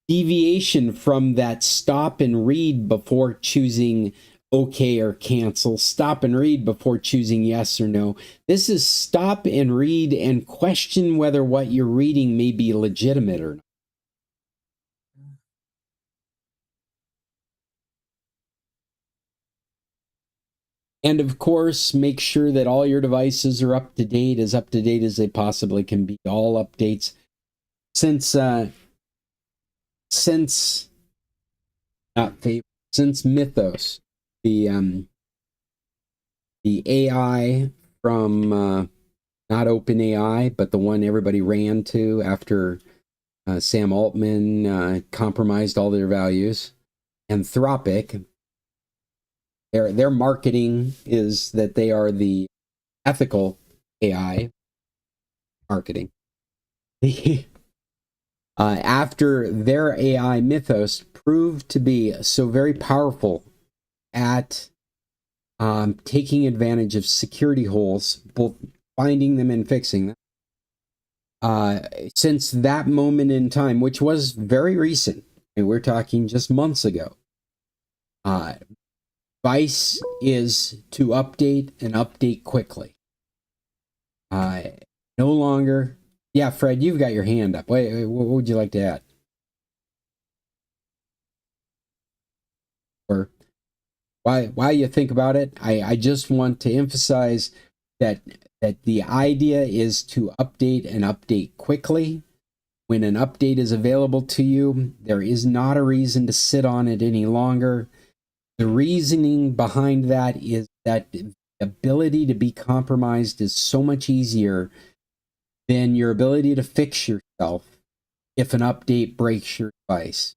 deviation from that stop and read before choosing okay or cancel. Stop and read before choosing yes or no. This is stop and read and question whether what you're reading may be legitimate or not. And of course, make sure that all your devices are up to date as they possibly can be. All updates since Mythos, the AI from not OpenAI, but the one everybody ran to after Sam Altman compromised all their values. Anthropic, their marketing is that they are the ethical AI marketing. After their AI Mythos proved to be so very powerful at taking advantage of security holes, both finding them and fixing them. Since that moment in time, which was very recent, and we're talking just months ago, advice is to update and update quickly. No longer. Yeah, Fred, you've got your hand up. Wait, what would you like to add? Or why you think about it? I just want to emphasize that the idea is to update and update quickly. When an update is available to you, there is not a reason to sit on it any longer. The reasoning behind that is that the ability to be compromised is so much easier than your ability to fix yourself if an update breaks your device.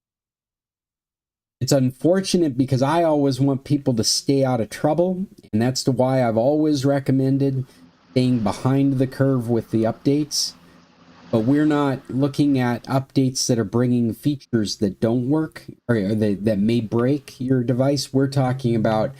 It's unfortunate because I always want people to stay out of trouble, and that's why I've always recommended staying behind the curve with the updates. But we're not looking at updates that are bringing features that don't work or that may break your device. We're talking about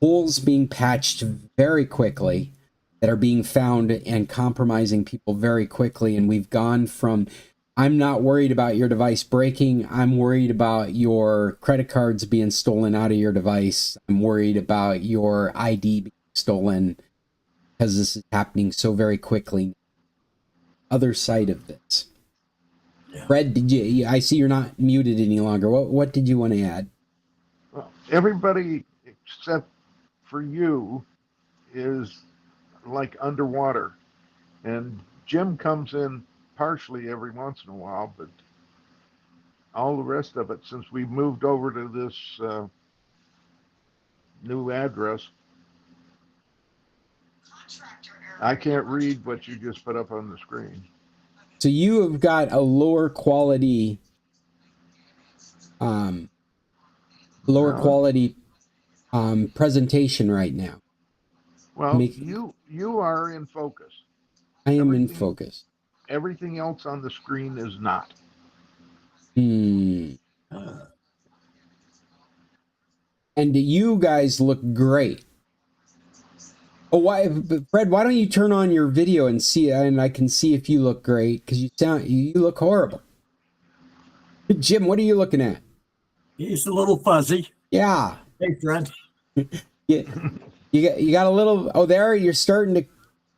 holes being patched very quickly that are being found and compromising people very quickly. And we've gone from, I'm not worried about your device breaking. I'm worried about your credit cards being stolen out of your device. I'm worried about your ID being stolen because this is happening so very quickly. Other side of this. Yeah. Fred, I see you're not muted any longer. What did you want to add? Well, everybody except for you is like underwater. And Jim comes in partially every once in a while, but all the rest of it, since we moved over to this new address, I can't read what you just put up on the screen. So you have got a lower quality presentation right now. Well, you are in focus. I am in focus. Everything else on the screen is not. And you guys look great. Oh, Fred, why don't you turn on your video and see, and I can see if you look great, because you look horrible. Jim, what are you looking at? He's a little fuzzy. Yeah. Hey, Fred. You got a little, there you're starting to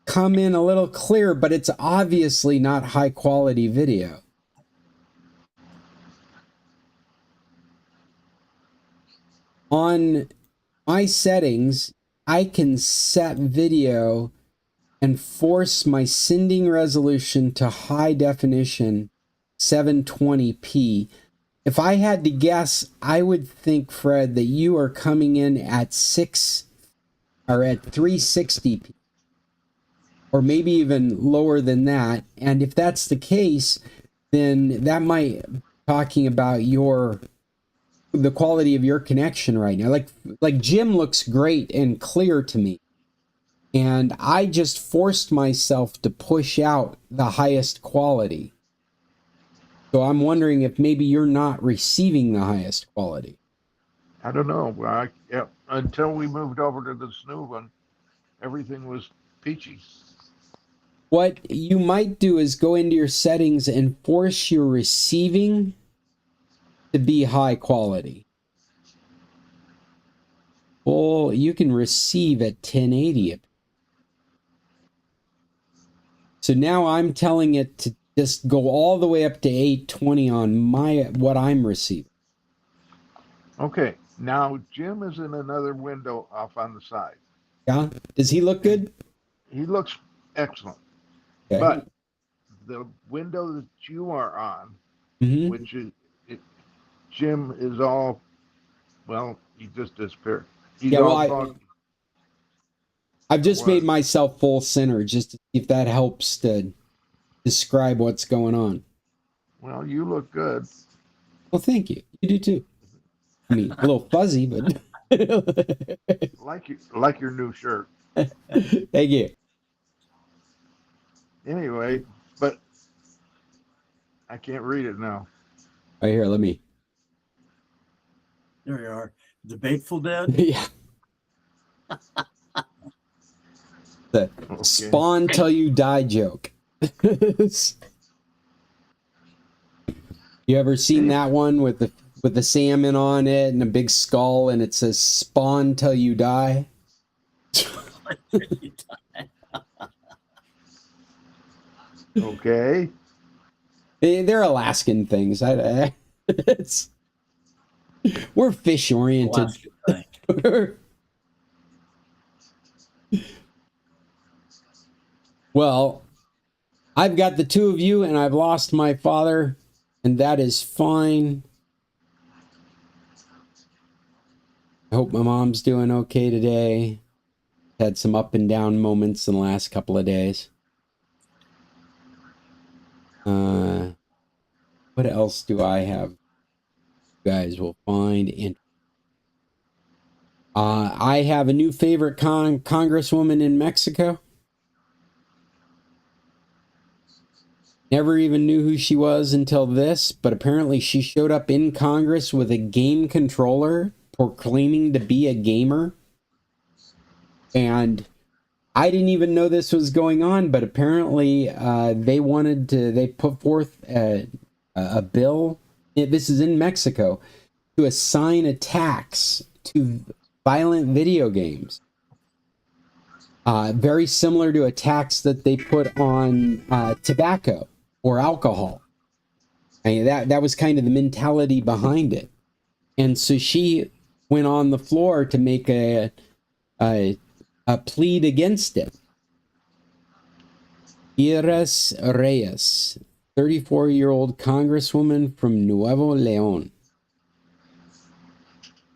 come in a little clear, but it's obviously not high quality video. On my settings, I can set video and force my sending resolution to high definition 720p. If I had to guess, I would think, Fred, that you are coming in at 360p, or maybe even lower than that. And if that's the case, then that might be talking about the quality of your connection right now. Like Jim looks great and clear to me. And I just forced myself to push out the highest quality. So I'm wondering if maybe you're not receiving the highest quality. I don't know. Until we moved over to this new one, everything was peachy. What you might do is go into your settings and force your receiving to be high quality. full, you can receive at 1080. So now I'm telling it to just go all the way up to 820 on what I'm receiving. Okay, now Jim is in another window off on the side. Yeah? Does he look good? He looks excellent. Okay. But the window that you are on, Mhm. which is Jim is all, well, he just disappeared. He's Yeah, well, all talking. I've just What? made myself full center just to see if that helps to describe what's going on. Well, you look good. Well, thank you. You do too. I mean, a little fuzzy, but Like your new shirt. thank you. Anyway, but I can't read it now. Right here, let me. There you are. Debateful Dead. Yeah. The Okay. spawn till you die joke. You ever seen that one with the salmon on it and a big skull and it says spawn till you die? Okay. They're Alaskan things. We're fish oriented. Well, I've got the two of you and I've lost my father, and that is fine. I hope my mom's doing okay today. Had some up and down moments in the last couple of days. What else do I have? You guys will find interesting. I have a new favorite congresswoman in Mexico. Never even knew who she was until this, but apparently she showed up in Congress with a game controller proclaiming to be a gamer. And I didn't even know this was going on, but apparently they put forth a bill, this is in Mexico, to assign a tax to violent video games. Very similar to a tax that they put on tobacco or alcohol. I mean, that was kind of the mentality behind it. And so she went on the floor to make a plead against it. Iris Reyes, 34-year-old congresswoman from Nuevo León.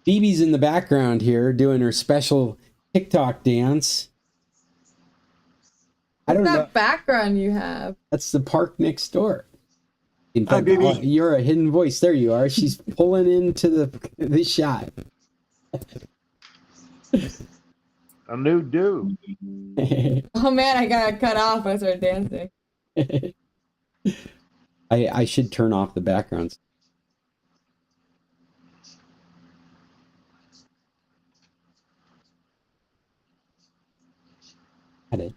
Phoebe's in the background here doing her special TikTok dance. I don't know. That background you have. That's the park next door. In fact, Hi, baby. You're a hidden voice. There you are. She's pulling into the shot. A new dude. Oh man, I got cut off when I started dancing. I should turn off the backgrounds. I did.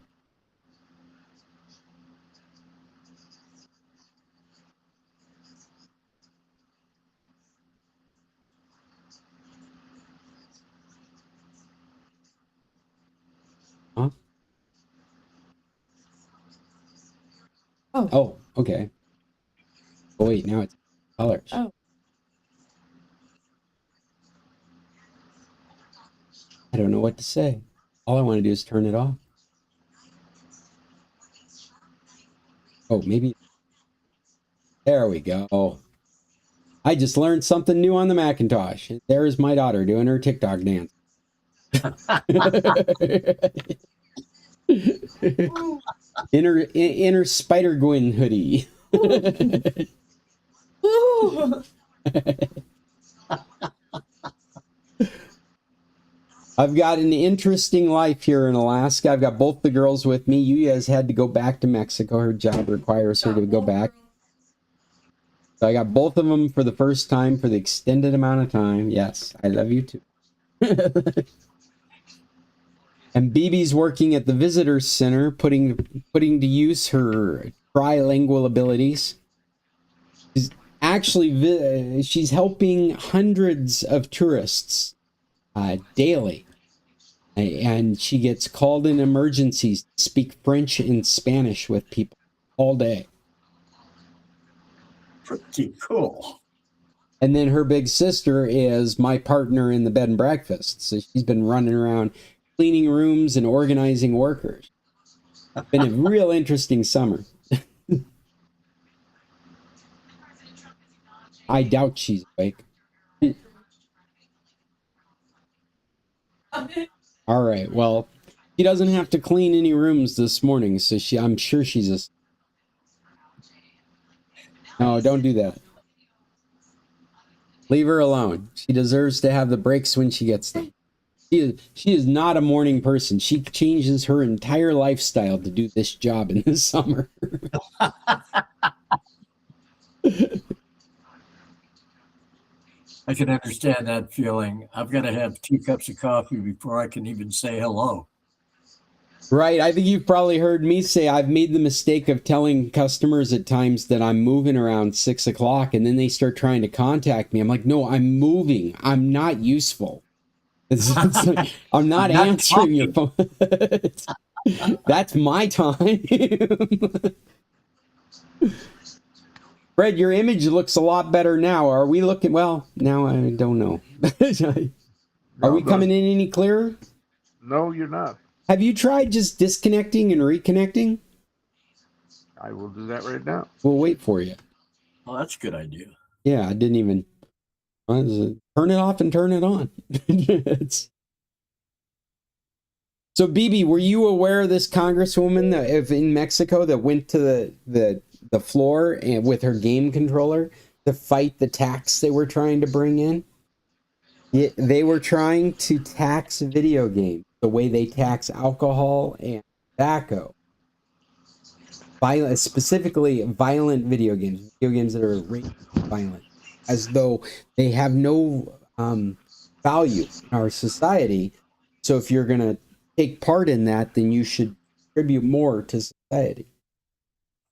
Huh? Oh, okay. Oh, wait, now it's colors. Oh. I don't know what to say. All I want to do is turn it off. Oh, maybe. There we go. I just learned something new on the Macintosh. There's my daughter doing her TikTok dance. in her Spider-Gwen hoodie. Ooh. I've got an interesting life here in Alaska. I've got both the girls with me. Yuya's had to go back to Mexico. Her job requires her to go back. So I got both of them for the first time for the extended amount of time. Yes, I love you too. And BB's working at the visitor center, putting to use her trilingual abilities. She's actually she's helping hundreds of tourists daily. And she gets called in emergencies to speak French and Spanish with people all day. Pretty cool. And then her big sister is my partner in the bed and breakfast. So she's been running around cleaning rooms and organizing workers. It's been a real interesting summer. I doubt she's awake. All right. Well, she doesn't have to clean any rooms this morning, so I'm sure she's a... No, don't do that. Leave her alone. She deserves to have the breaks when she gets them. She is not a morning person. She changes her entire lifestyle to do this job in the summer. I can understand that feeling. I've got to have 2 cups of coffee before I can even say hello. Right. I think you've probably heard me say I've made the mistake of telling customers at times that I'm moving around 6 o'clock, and then they start trying to contact me. I'm like, no, I'm moving. I'm not useful. I'm not answering your phone. That's my time. Fred, your image looks a lot better now. Are we looking? Well, now I don't know. Are we coming in any clearer? No, you're not. Have you tried just disconnecting and reconnecting? I will do that right now. We'll wait for you. Well, that's a good idea. Yeah, I didn't even turn it off and turn it on. So, BB, were you aware of this congresswoman in Mexico that went to the floor and with her game controller to fight the tax they were trying to bring in? Yeah, they were trying to tax video games the way they tax alcohol and tobacco. Specifically violent video games that are violent, as though they have no value in our society. So if you're going to take part in that, then you should contribute more to society.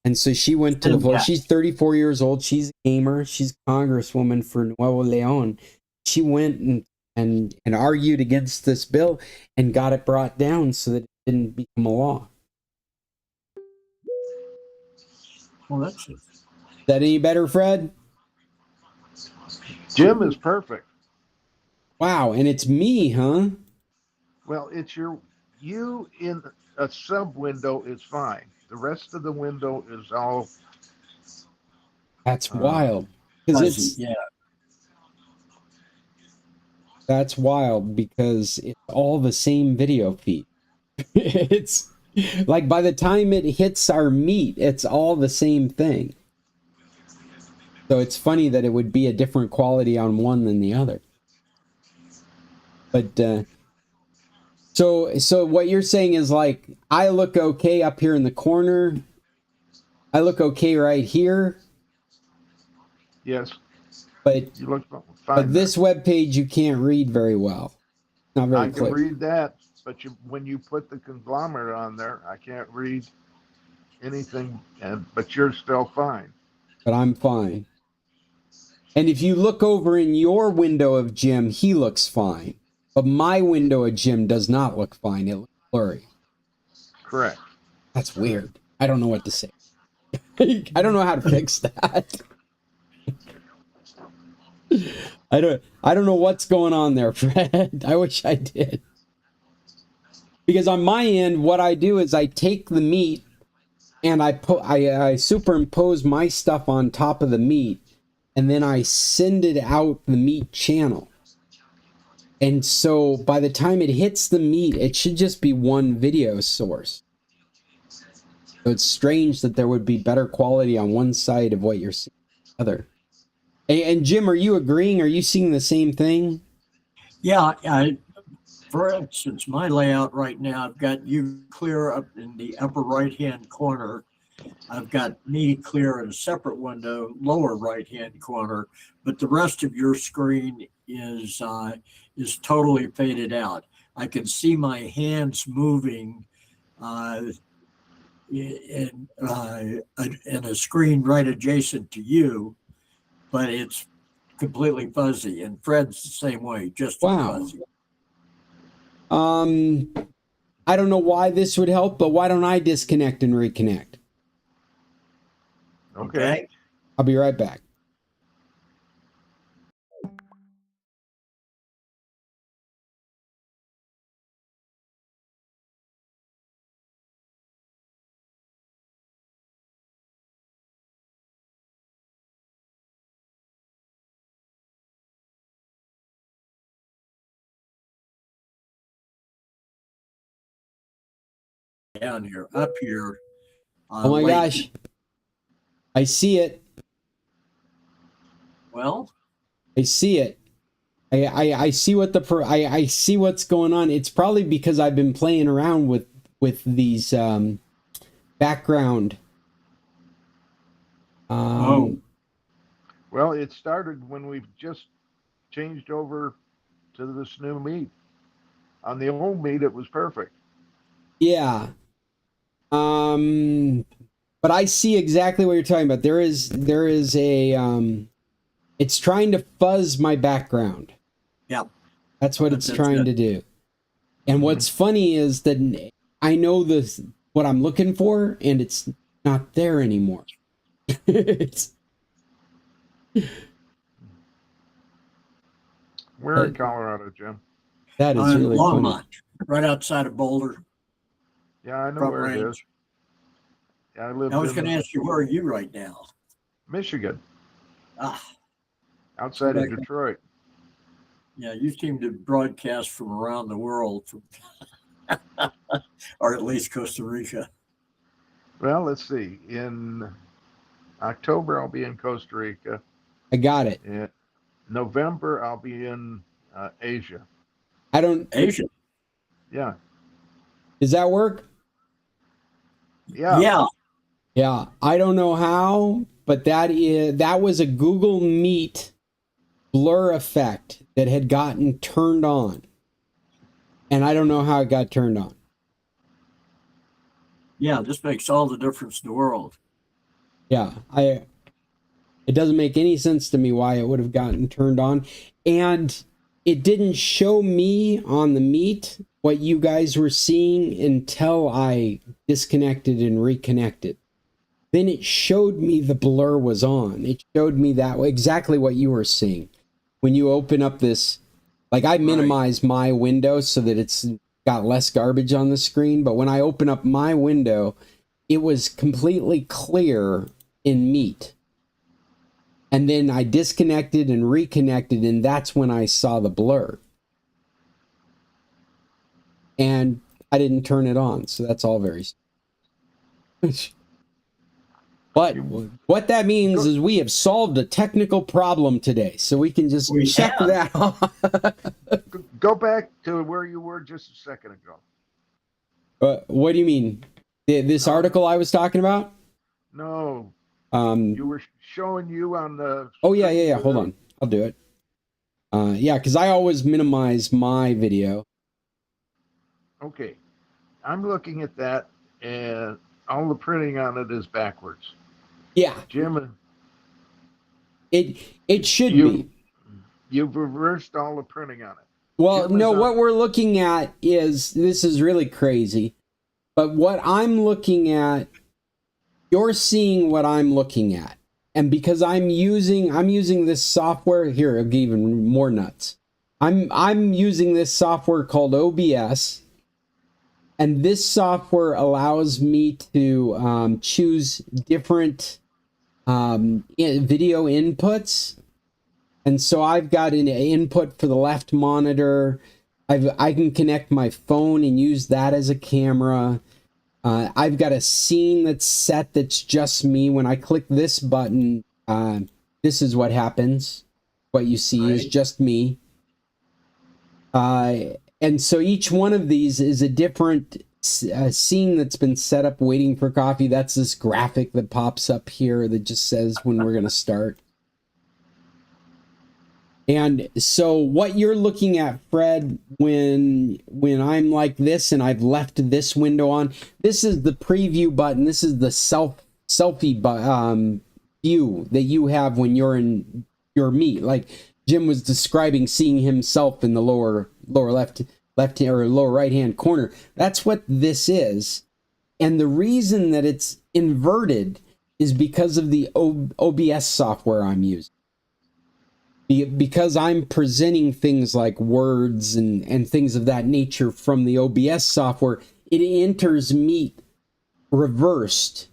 And so she went to the floor. She's 34 years old. She's a gamer. She's a congresswoman for Nuevo León. She went and argued against this bill and got it brought down so that it didn't become a law. Well, that's it. Is that any better, Fred? Jim is perfect. Wow, and it's me, huh? Well, it's you in a sub window is fine. The rest of the window is all. That's wild. Because that's wild because it's all the same video feed. It's like by the time it hits our meat, it's all the same thing. So it's funny that it would be a different quality on one than the other. But so what you're saying is like I look okay up here in the corner. I look okay right here. Yes. But you look fine. But this web page you can't read very well. Not very clear. I can read that, but when you put the conglomerate on there, I can't read anything. But you're still fine. But I'm fine. And if you look over in your window of Jim, he looks fine. But my window of Jim does not look fine. It looks blurry. Correct. That's weird. I don't know what to say. I don't know how to fix that. I don't know what's going on there, Fred. I wish I did. Because on my end, what I do is I take the meat and I superimpose my stuff on top of the meat, and then I send it out the meat channel. And so by the time it hits the meat, it should just be one video source. So it's strange that there would be better quality on one side of what you're seeing on the other. And Jim, are you agreeing? Are you seeing the same thing? Yeah, for instance, my layout right now, I've got you clear up in the upper right-hand corner. I've got me clear in a separate window, lower right-hand corner, but the rest of your screen is totally faded out. I can see my hands moving in a screen right adjacent to you, but it's completely fuzzy. And Fred's the same way, just fuzzy. I don't know why this would help, but why don't I disconnect and reconnect? Okay. I'll be right back. Down here, up here. Oh my gosh. I see it. Well, I see it. I see what I see what's going on. It's probably because I've been playing around with these background. Oh. Well, it started when we've just changed over to this new meat. On the old meat, it was perfect. Yeah. But I see exactly what you're talking about. There is a it's trying to fuzz my background. Yeah. That's what it's trying to do. And what's funny is that I know what I'm looking for, and it's not there anymore. We're in Colorado, Jim. That is really funny. Longmont, right outside of Boulder. Yeah, I know Front where it range. is. Yeah, I live. I was going to ask you, where are you right now? Michigan, Ah, outside of Okay. Detroit. yeah, you seem to broadcast from around the world, or at least Costa Rica. Well, let's see. In October, I'll be in Costa Rica. I got it. In November, I'll be in Asia. I don't. Asia. Yeah. Does that work? Yeah. Yeah. Yeah. I don't know how, but that was a Google Meet blur effect that had gotten turned on. And I don't know how it got turned on. Yeah, this makes all the difference in the world. Yeah, it doesn't make any sense to me why it would have gotten turned on. And it didn't show me on the Meet what you guys were seeing until I disconnected and reconnected. Then it showed me the blur was on. It showed me that exactly what you were seeing. When you open up this, like I minimize my window so that it's got less garbage on the screen, but when I open up my window, it was completely clear in Meet. And then I disconnected and reconnected, and that's when I saw the blur. And I didn't turn it on, so that's all very strange. But what that means is we have solved a technical problem today, so we can just check that off. Go back to where you were just a second ago. What do you mean? This article I was talking about? No. You were showing you on the. Oh yeah. Hold on, I'll do it. Yeah, because I always minimize my video. Okay, I'm looking at that, and all the printing on it is backwards. Yeah, Jim, it should be. You've reversed all the printing on it. Well, no, what we're looking at is, this is really crazy, but what I'm looking at, you're seeing what I'm looking at. And because I'm using this software here, I'll give you even more nuts. I'm using this software called OBS, and this software allows me to choose different video inputs. And so I've got an input for the left monitor. I can connect my phone and use that as a camera. I've got a scene that's set that's just me. When I click this button, this is what happens. What you see is just me. And so each one of these is a different scene that's been set up waiting for coffee. That's this graphic that pops up here that just says when we're going to start. And so what you're looking at, Fred, when I'm like this and I've left this window on, this is the preview button. This is the selfie view that you have when you're in your Meet. Like Jim was describing, seeing himself in the lower left. left or lower right hand corner. That's what this is. And the reason that it's inverted is because of the OBS software I'm using. Because I'm presenting things like words and things of that nature from the OBS software, it enters meat reversed.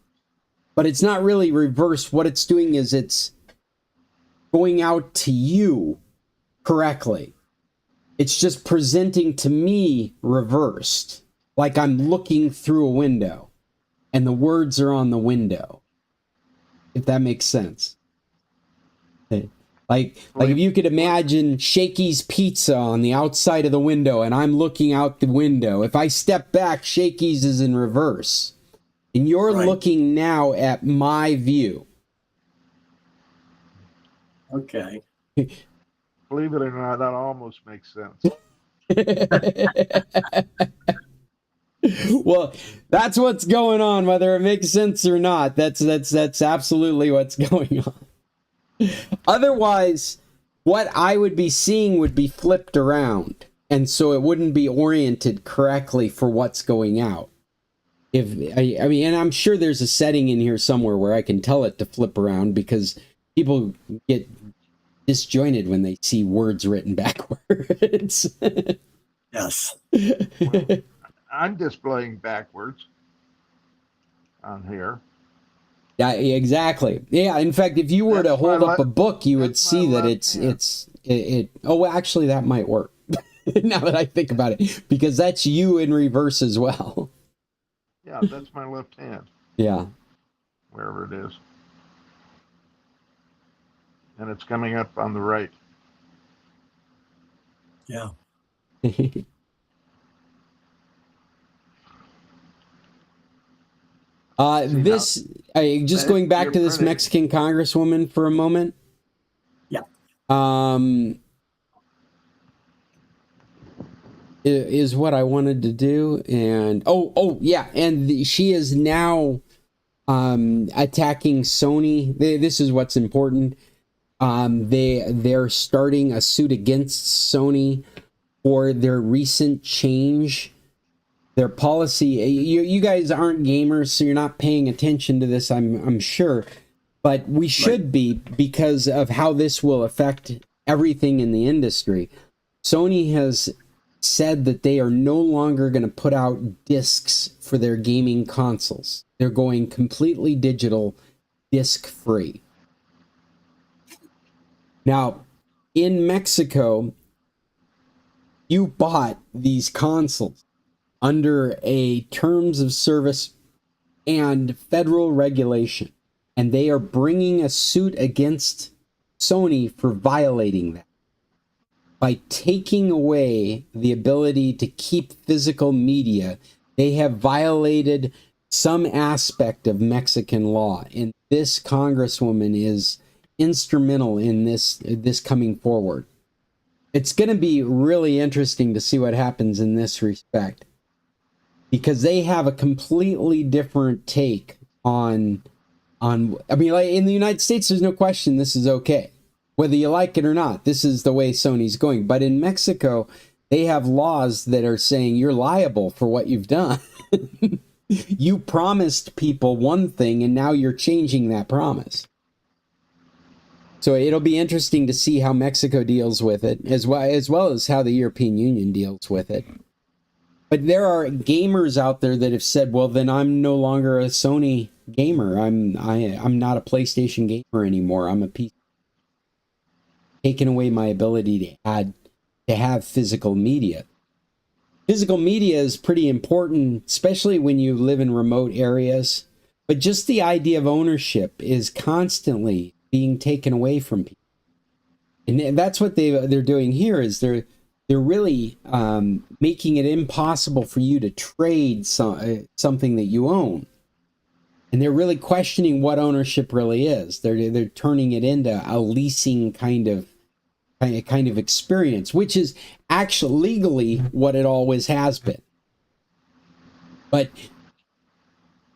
But it's not really reversed. What it's doing is it's going out to you correctly. It's just presenting to me reversed, like I'm looking through a window and the words are on the window, if that makes sense. Like if you could imagine Shakey's Pizza on the outside of the window and I'm looking out the window. If I step back, Shakey's is in reverse. And you're looking now at my view. Okay. Believe it or not, that almost makes sense. Well, that's what's going on, whether it makes sense or not. That's absolutely what's going on. Otherwise, what I would be seeing would be flipped around, and so it wouldn't be oriented correctly for what's going out. I mean, and I'm sure there's a setting in here somewhere where I can tell it to flip around, because people get disjointed when they see words written backwards. Yes. Well, I'm displaying backwards on here. Yeah, exactly. Yeah, in fact, if you were to hold up a book, you would see that it. Oh, well, actually, that might work. Now that I think about it, because that's you in reverse as well. Yeah, that's my left hand, Yeah. wherever it is. And it's coming up on the right. Yeah. Just going back to this Mexican congresswoman for a moment. Yeah. Is what I wanted to do, and yeah, and she is now attacking Sony. This is what's important. They're starting a suit against Sony for their recent change. Their policy. You guys aren't gamers, so you're not paying attention to this, I'm sure, but we should be, because of how this will affect everything in the industry. Sony has said that they are no longer going to put out discs for their gaming consoles. They're going completely digital, disc free. Now, in Mexico, you bought these consoles under a terms of service and federal regulation, and they are bringing a suit against Sony for violating that by taking away the ability to keep physical media. They have violated some aspect of Mexican law, and this congresswoman is instrumental in this coming forward. It's going to be really interesting to see what happens in this respect, because they have a completely different take on I mean, like, in the United States, there's no question this is okay. Whether you like it or not, this is the way Sony's going. But in Mexico, they have laws that are saying you're liable for what you've done. You promised people one thing, and now you're changing that promise. So it'll be interesting to see how Mexico deals with it, as well as how the European Union deals with it. But there are gamers out there that have said, well, then I'm no longer a Sony gamer. I'm not a PlayStation gamer anymore. I'm a PC. Taking away my ability to have physical media. Physical media is pretty important, especially when you live in remote areas. But just the idea of ownership is constantly being taken away from people. And that's what they're doing here, is they're really making it impossible for you to trade something that you own. And they're really questioning what ownership really is. They're turning it into a leasing kind of experience, which is actually legally what it always has been. But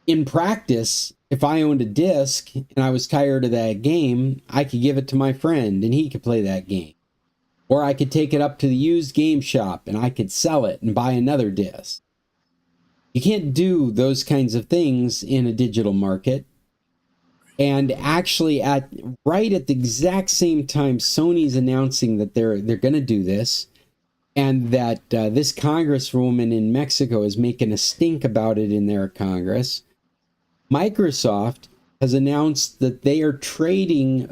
in practice, if I owned a disc and I was tired of that game, I could give it to my friend and he could play that game. Or I could take it up to the used game shop and I could sell it and buy another disc. You can't do those kinds of things in a digital market. And actually, right at the exact same time, Sony's announcing that they're going to do this, and that this congresswoman in Mexico is making a stink about it in their Congress, Microsoft has announced that they are trading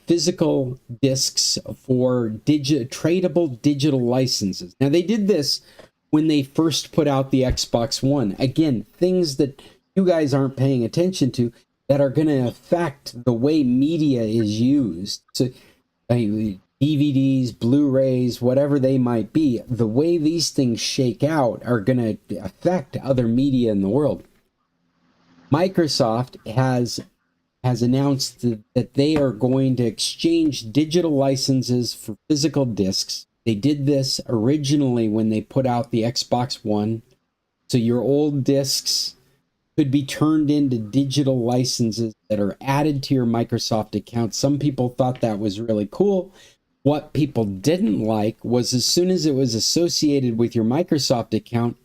physical discs for tradable digital licenses. Now, they did this when they first put out the Xbox One. Again, things that you guys aren't paying attention to that are going to affect the way media is used. So, DVDs, Blu-rays, whatever they might be, the way these things shake out are going to affect other media in the world. Microsoft has announced that they are going to exchange digital licenses for physical discs. They did this originally when they put out the Xbox One. So your old discs could be turned into digital licenses that are added to your Microsoft account. Some people thought that was really cool. What people didn't like was as soon as it was associated with your Microsoft account,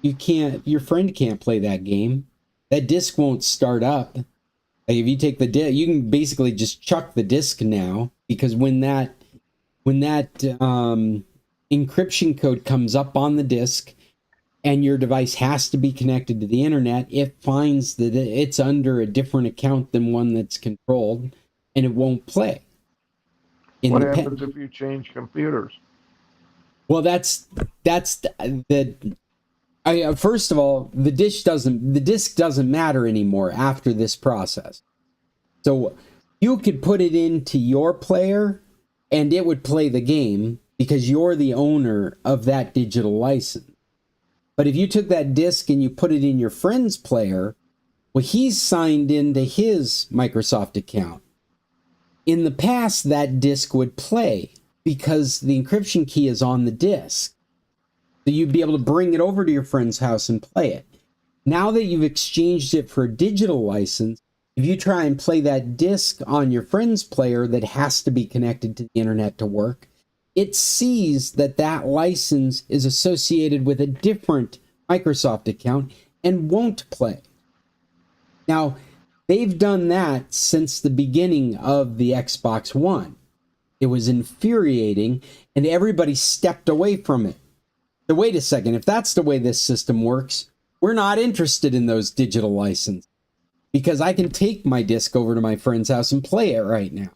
your friend can't play that game. That disc won't start up. Like if you take the disc, you can basically just chuck the disc now, because when that encryption code comes up on the disc and your device has to be connected to the internet, it finds that it's under a different account than one that's controlled, and it won't play. What happens if you change computers? Well, that's first of all, the disc doesn't matter anymore after this process. So you could put it into your player and it would play the game because you're the owner of that digital license. But if you took that disc and you put it in your friend's player, well, he's signed into his Microsoft account. In the past, that disc would play because the encryption key is on the disc. So you'd be able to bring it over to your friend's house and play it. Now that you've exchanged it for a digital license, if you try and play that disc on your friend's player that has to be connected to the internet to work, it sees that that license is associated with a different Microsoft account and won't play. Now, they've done that since the beginning of the Xbox One. It was infuriating, and everybody stepped away from it. So wait a second, if that's the way this system works, we're not interested in those digital licenses, because I can take my disc over to my friend's house and play it right now.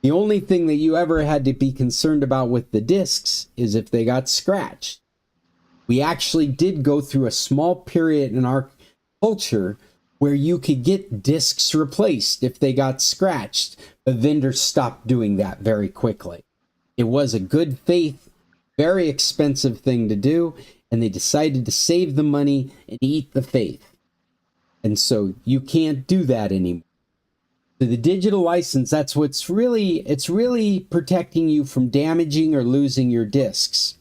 The only thing that you ever had to be concerned about with the discs is if they got scratched. We actually did go through a small period in our culture where you could get discs replaced if they got scratched, but vendors stopped doing that very quickly. It was a good faith, very expensive thing to do, and they decided to save the money and eat the faith. And so you can't do that anymore. So the digital license, it's really protecting you from damaging or losing your discs.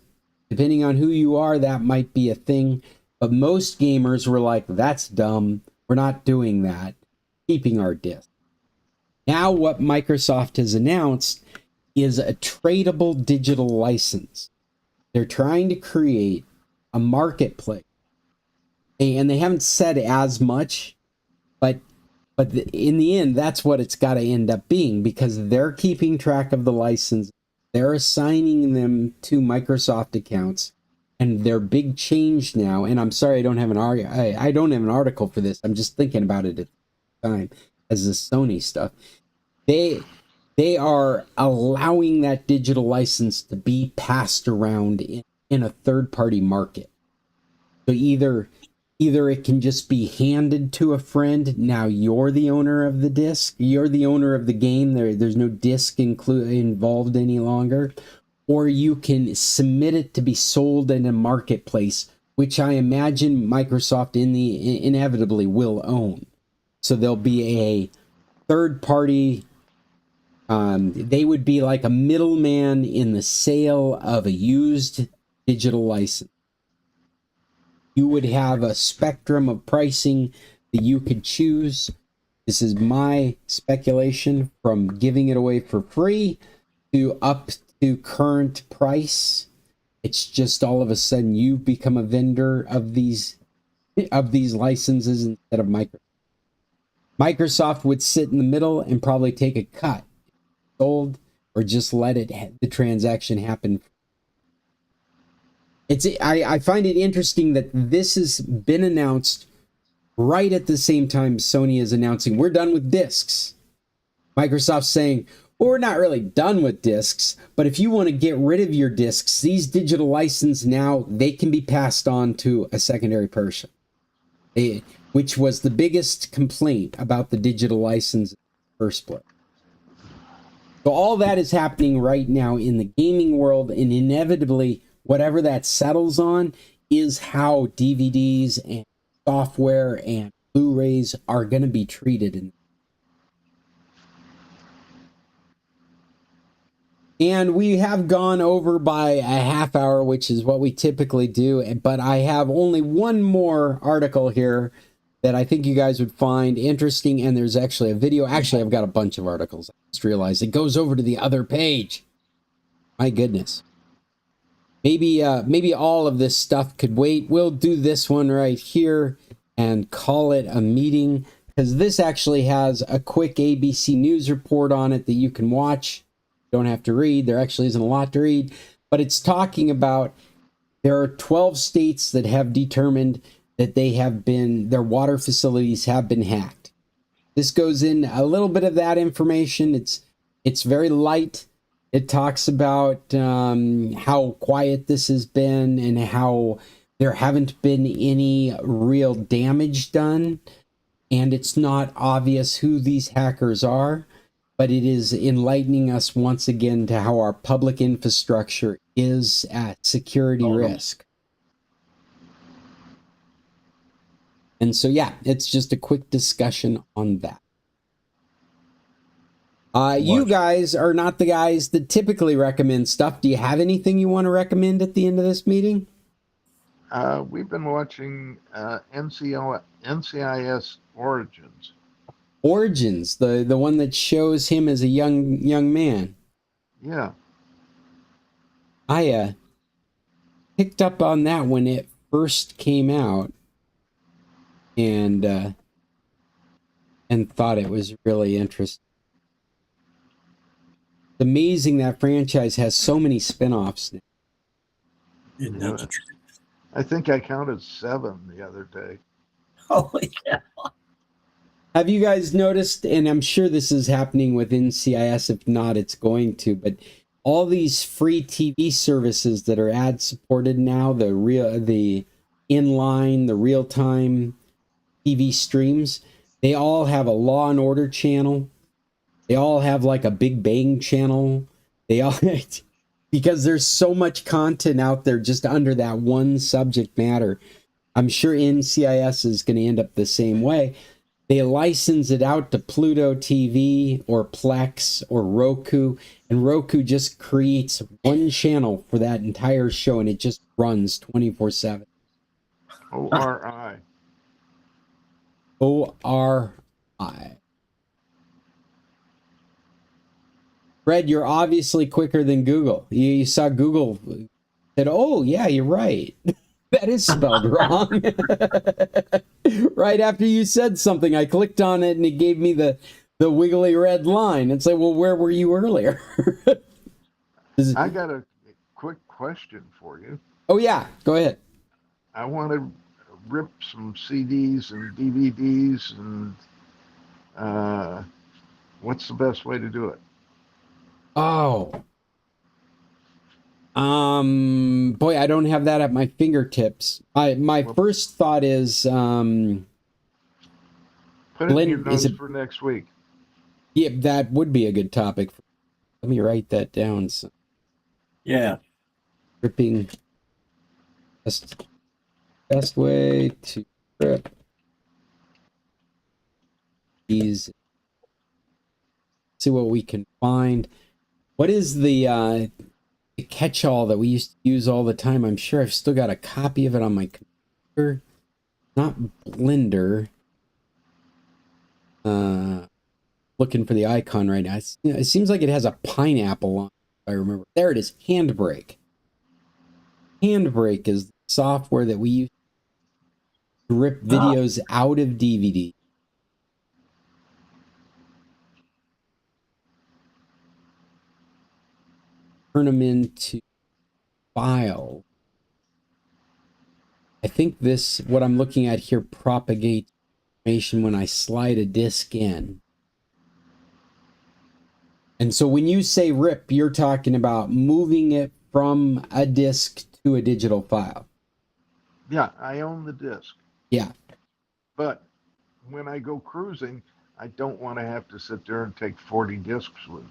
Depending on who you are, that might be a thing. But most gamers were like, that's dumb. We're not doing that. Keeping our discs. Now what Microsoft has announced is a tradable digital license. They're trying to create a marketplace. And they haven't said as much, but in the end, that's what it's got to end up being, because they're keeping track of the license. They're assigning them to Microsoft accounts, and their big change now, and I'm sorry I don't have an article for this. I'm just thinking about it at the time as the Sony stuff. They are allowing that digital license to be passed around in a third-party market. So either it can just be handed to a friend. Now you're the owner of the disc. You're the owner of the game. There's no disc involved any longer. Or you can submit it to be sold in a marketplace, which I imagine Microsoft inevitably will own. So there'll be a third party. They would be like a middleman in the sale of a used digital license. You would have a spectrum of pricing that you could choose. This is my speculation, from giving it away for free to up to current price. It's just all of a sudden you've become a vendor of these licenses instead of Microsoft. Microsoft would sit in the middle and probably take a cut, sold, or just let the transaction happen. I find it interesting that this has been announced right at the same time Sony is announcing we're done with discs. Microsoft's saying, well, we're not really done with discs, but if you want to get rid of your discs, these digital licenses now, they can be passed on to a secondary person. Which was the biggest complaint about the digital license in the first place. So all that is happening right now in the gaming world, and inevitably, whatever that settles on is how DVDs and software and Blu-rays are going to be treated. And we have gone over by a half hour, which is what we typically do. But I have only one more article here that I think you guys would find interesting. And there's actually a video. Actually, I've got a bunch of articles. I just realized it goes over to the other page. My goodness. Maybe all of this stuff could wait. We'll do this one right here and call it a meeting, because this actually has a quick ABC News report on it that you can watch. Don't have to read. There actually isn't a lot to read, but it's talking about there are 12 states that have determined that their water facilities have been hacked. This goes in a little bit of that information. It's very light. It talks about how quiet this has been and how there haven't been any real damage done, and it's not obvious who these hackers are. But it is enlightening us once again to how our public infrastructure is at security risk. And so, yeah, it's just a quick discussion on that. You guys are not the guys that typically recommend stuff. Do you have anything you want to recommend at the end of this meeting? We've been watching NCIS Origins. Origins, the one that shows him as a young man. Yeah. I picked up on that when it first came out, and thought it was really interesting. It's amazing that franchise has so many spin-offs now. Isn't that the truth? I think I counted 7 the other day. Holy cow. Have you guys noticed, and I'm sure this is happening with NCIS, if not, it's going to, but all these free TV services that are ad supported now, the inline, the real-time TV streams, they all have a Law and Order channel. They all have like a Big Bang channel. They all, because there's so much content out there just under that one subject matter. I'm sure NCIS is going to end up the same way. They license it out to Pluto TV or Plex or Roku, and Roku just creates one channel for that entire show, and it just runs 24/7. ORI. ORI. Fred, you're obviously quicker than Google. You saw Google said, "Oh yeah, you're right. That is spelled wrong." Right after you said something, I clicked on it and it gave me the wiggly red line. It's like, well, where were you earlier? I got a quick question for you. Oh yeah, go ahead. I want to rip some CDs and DVDs, and what's the best way to do it? Oh. Boy, I don't have that at my fingertips. My first thought is, put it in your notes for next week. Yeah, that would be a good topic. Let me write that down. So. Yeah. Ripping. Best way to rip these. See what we can find. What is the catch-all that we used to use all the time? I'm sure I've still got a copy of it on my computer. Not Blender. Looking for the icon right now. It seems like it has a pineapple on it. I remember. There it is. Handbrake. Handbrake is the software that we use to rip videos out of DVD. Turn them into file. I think this, what I'm looking at here, propagates information when I slide a disc in. And so when you say rip, you're talking about moving it from a disc to a digital file. Yeah, I own the disc. Yeah. But when I go cruising, I don't want to have to sit there and take 40 discs with me.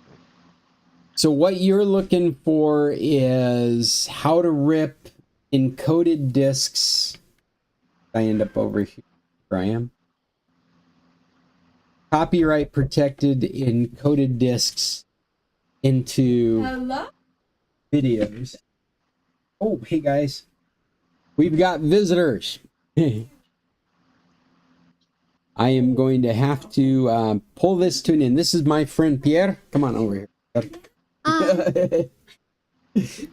So what you're looking for is how to rip encoded discs. I end up over here. Where I am. Copyright protected encoded discs into videos. Oh, hey guys. We've got visitors. I am going to have to pull this to an end. This is my friend Pierre. Come on over here.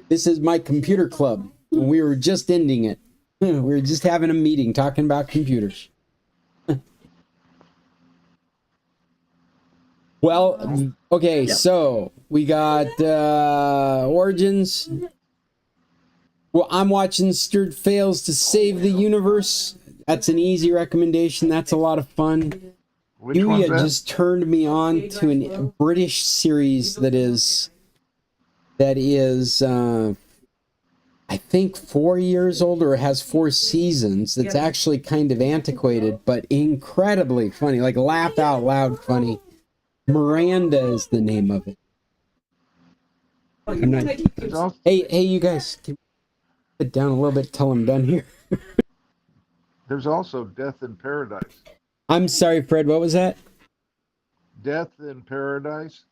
This is my computer club. We were just ending it. We were just having a meeting talking about computers. Well, okay, so we got Origins. Well, I'm watching Stirred Fails to Save the Universe. That's an easy recommendation. That's a lot of fun. Which Yuya one's that? just turned me on to a British series that is I think 4 years old, or it has 4 seasons. It's actually kind of antiquated, but incredibly funny, like laugh out loud funny. Miranda is the name of it. I'm not, There's also, hey, you guys, can we sit down a little bit till I'm done here? there's also Death in Paradise. I'm sorry, Fred, what was that? Death in Paradise.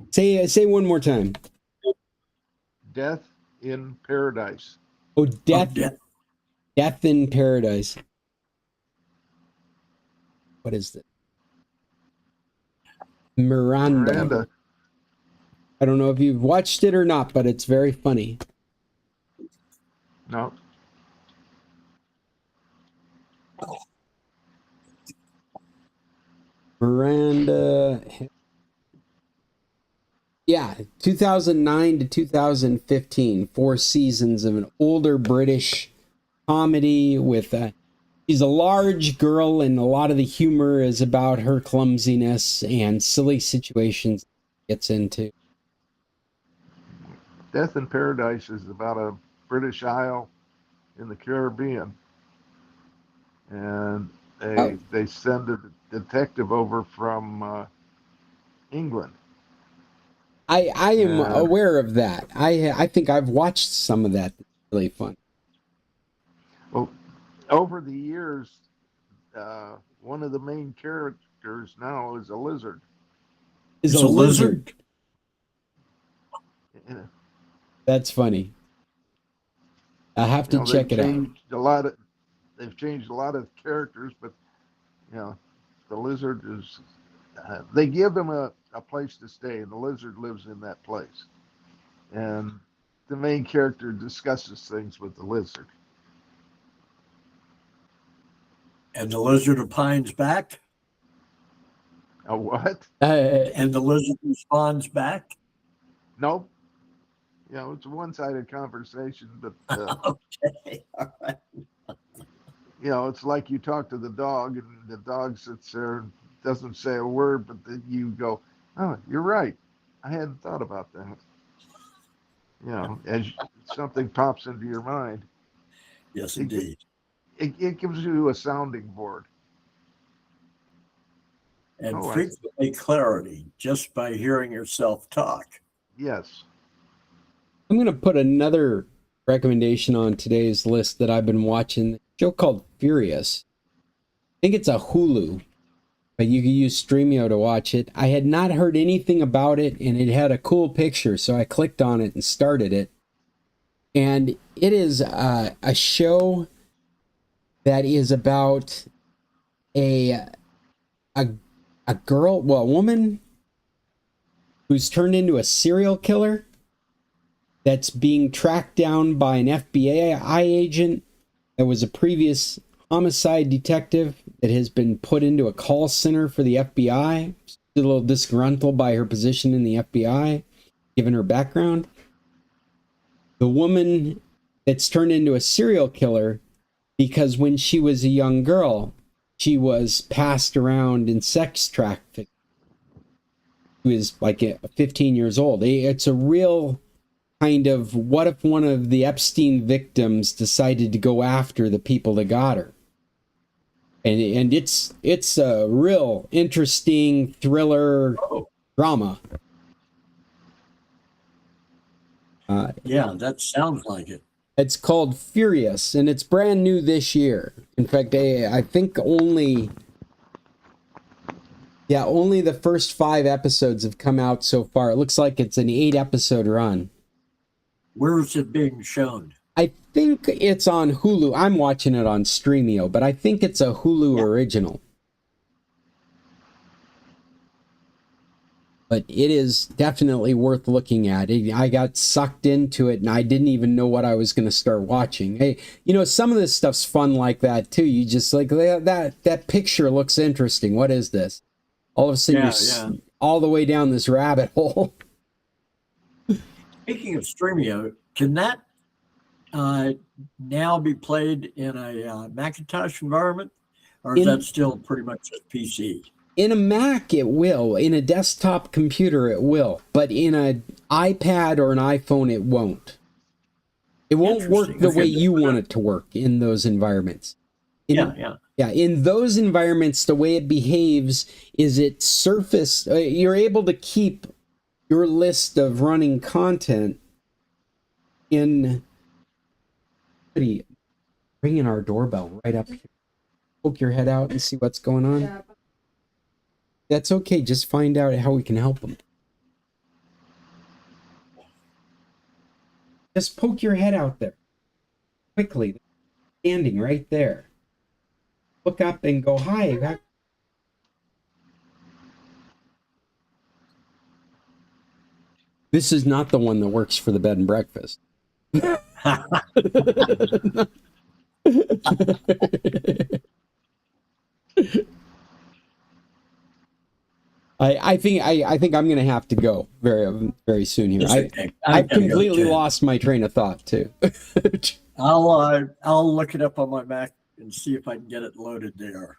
Say one more time. Death in Paradise. Oh, Death in Paradise. What is that? Miranda. I don't know if you've watched it or not, but it's very funny. No. Miranda. Yeah, 2009 to 2015, 4 seasons of an older British comedy with she's a large girl, and a lot of the humor is about her clumsiness and silly situations she gets into. Death in Paradise is about a British Isle in the Caribbean. And they send a detective over from England. I am aware of that. I think I've watched some of that. It's really fun. Well, over the years, one of the main characters now is a lizard. Is a lizard. Yeah. That's funny. I have to check it out. They've changed a lot of characters, but the lizard is. They give him a place to stay, and the lizard lives in that place. And the main character discusses things with the lizard. And the lizard opines back? A what? And the lizard responds back? Nope. It's a one-sided conversation, but Okay, all right. it's like you talk to the dog, and the dog sits there and doesn't say a word, but then you go, "Oh, you're right. I hadn't thought about that." As something pops into your mind. Yes, indeed. It gives you a sounding board. And frequently clarity just by hearing yourself talk. Yes. I'm going to put another recommendation on today's list that I've been watching. A show called Furious. I think it's a Hulu, but you can use Streamio to watch it. I had not heard anything about it, and it had a cool picture, so I clicked on it and started it. And it is a show that is about a woman who's turned into a serial killer that's being tracked down by an FBI agent that was a previous homicide detective that has been put into a call center for the FBI. She's a little disgruntled by her position in the FBI, given her background. The woman that's turned into a serial killer because when she was a young girl, she was passed around in sex trafficking. She was like 15 years old. It's a real kind of, what if one of the Epstein victims decided to go after the people that got her? And it's a real interesting thriller drama. Yeah, that sounds like it. It's called Furious, and it's brand new this year. In fact, I think only the first 5 episodes have come out so far. It looks like it's an 8-episode run. Where is it being shown? I think it's on Hulu. I'm watching it on Streamio, but I think it's a Hulu original. But it is definitely worth looking at. I got sucked into it, and I didn't even know what I was going to start watching. Hey, some of this stuff's fun like that, too. You just like, that picture looks interesting. What is this? All of a sudden, you're all the way down this rabbit hole. Speaking of Streamio, can that now be played in a Macintosh environment? Or is that still pretty much just PC? In a Mac, it will. In a desktop computer, it will. But in an iPad or an iPhone, it won't. It won't work the way you want it to work in those environments. Yeah, in those environments, the way it behaves is it surface. You're able to keep your list of running content in. Ringing our doorbell right up here. Poke your head out and see what's going on. Yeah. That's okay. Just find out how we can help them. Just poke your head out there. Quickly. Standing right there. Look up and go, hi. This is not the one that works for the bed and breakfast. I think I'm gonna have to go very very soon here. I've completely lost my train of thought too. I'll look it up on my Mac and see if I can get it loaded there.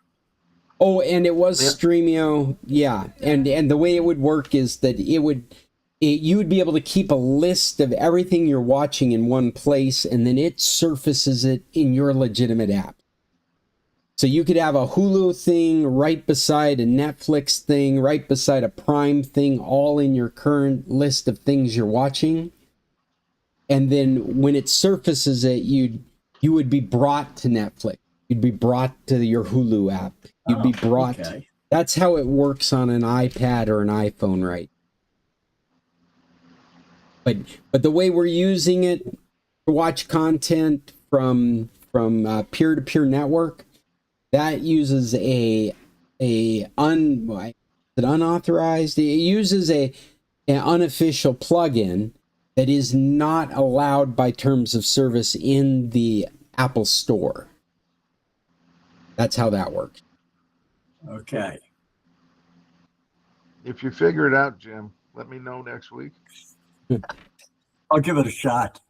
Oh, and it was Streamio, yeah. And the way it would work is that you would be able to keep a list of everything you're watching in one place, and then it surfaces it in your legitimate app. So you could have a Hulu thing right beside a Netflix thing, right beside a Prime thing, all in your current list of things you're watching. And then when it surfaces it, you would be brought to Netflix. You'd be brought to your Hulu app. You'd be brought. Okay. That's how it works on an iPad or an iPhone, right? But the way we're using it to watch content from peer-to-peer network, that uses unauthorized. It uses an unofficial plugin that is not allowed by terms of service in the Apple Store. That's how that works. Okay. If you figure it out, Jim, let me know next week. I'll give it a shot.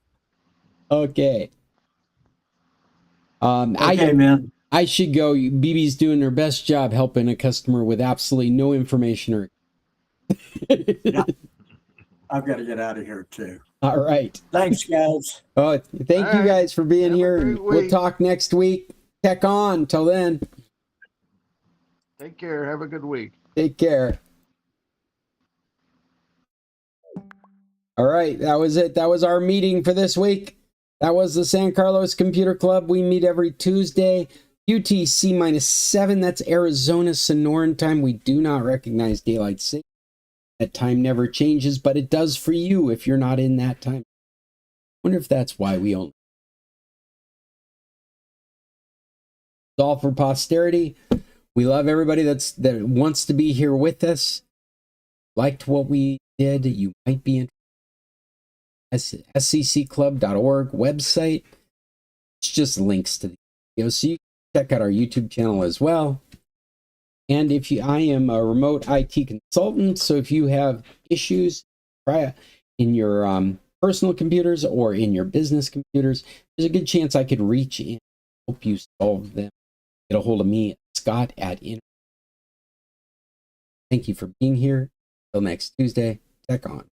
Okay. Okay, man. I should go. BB's doing her best job helping a customer with absolutely no information. Yeah. I've got to get out of here too. All right. Thanks, guys. Oh, thank you guys for being here. We'll talk next week. Tech on. Till then. Take care. Have a good week. Take care. All right. That was it. That was our meeting for this week. That was the San Carlos Computer Club. We meet every Tuesday. UTC -7. That's Arizona Sonoran time. We do not recognize daylight savings. That time never changes, but it does for you if you're not in that time. Wonder if that's why we only. It's all for posterity. We love everybody that wants to be here with us. Liked what we did, you might be interested. scclub.org website. It's just links to the videos, so you can check out our YouTube channel as well. And I am a remote IT consultant, so if you have issues in your personal computers or in your business computers, there's a good chance I could reach in and help you solve them. Get a hold of me, Scott at Internet. Thank you for being here. Until next Tuesday, tech on.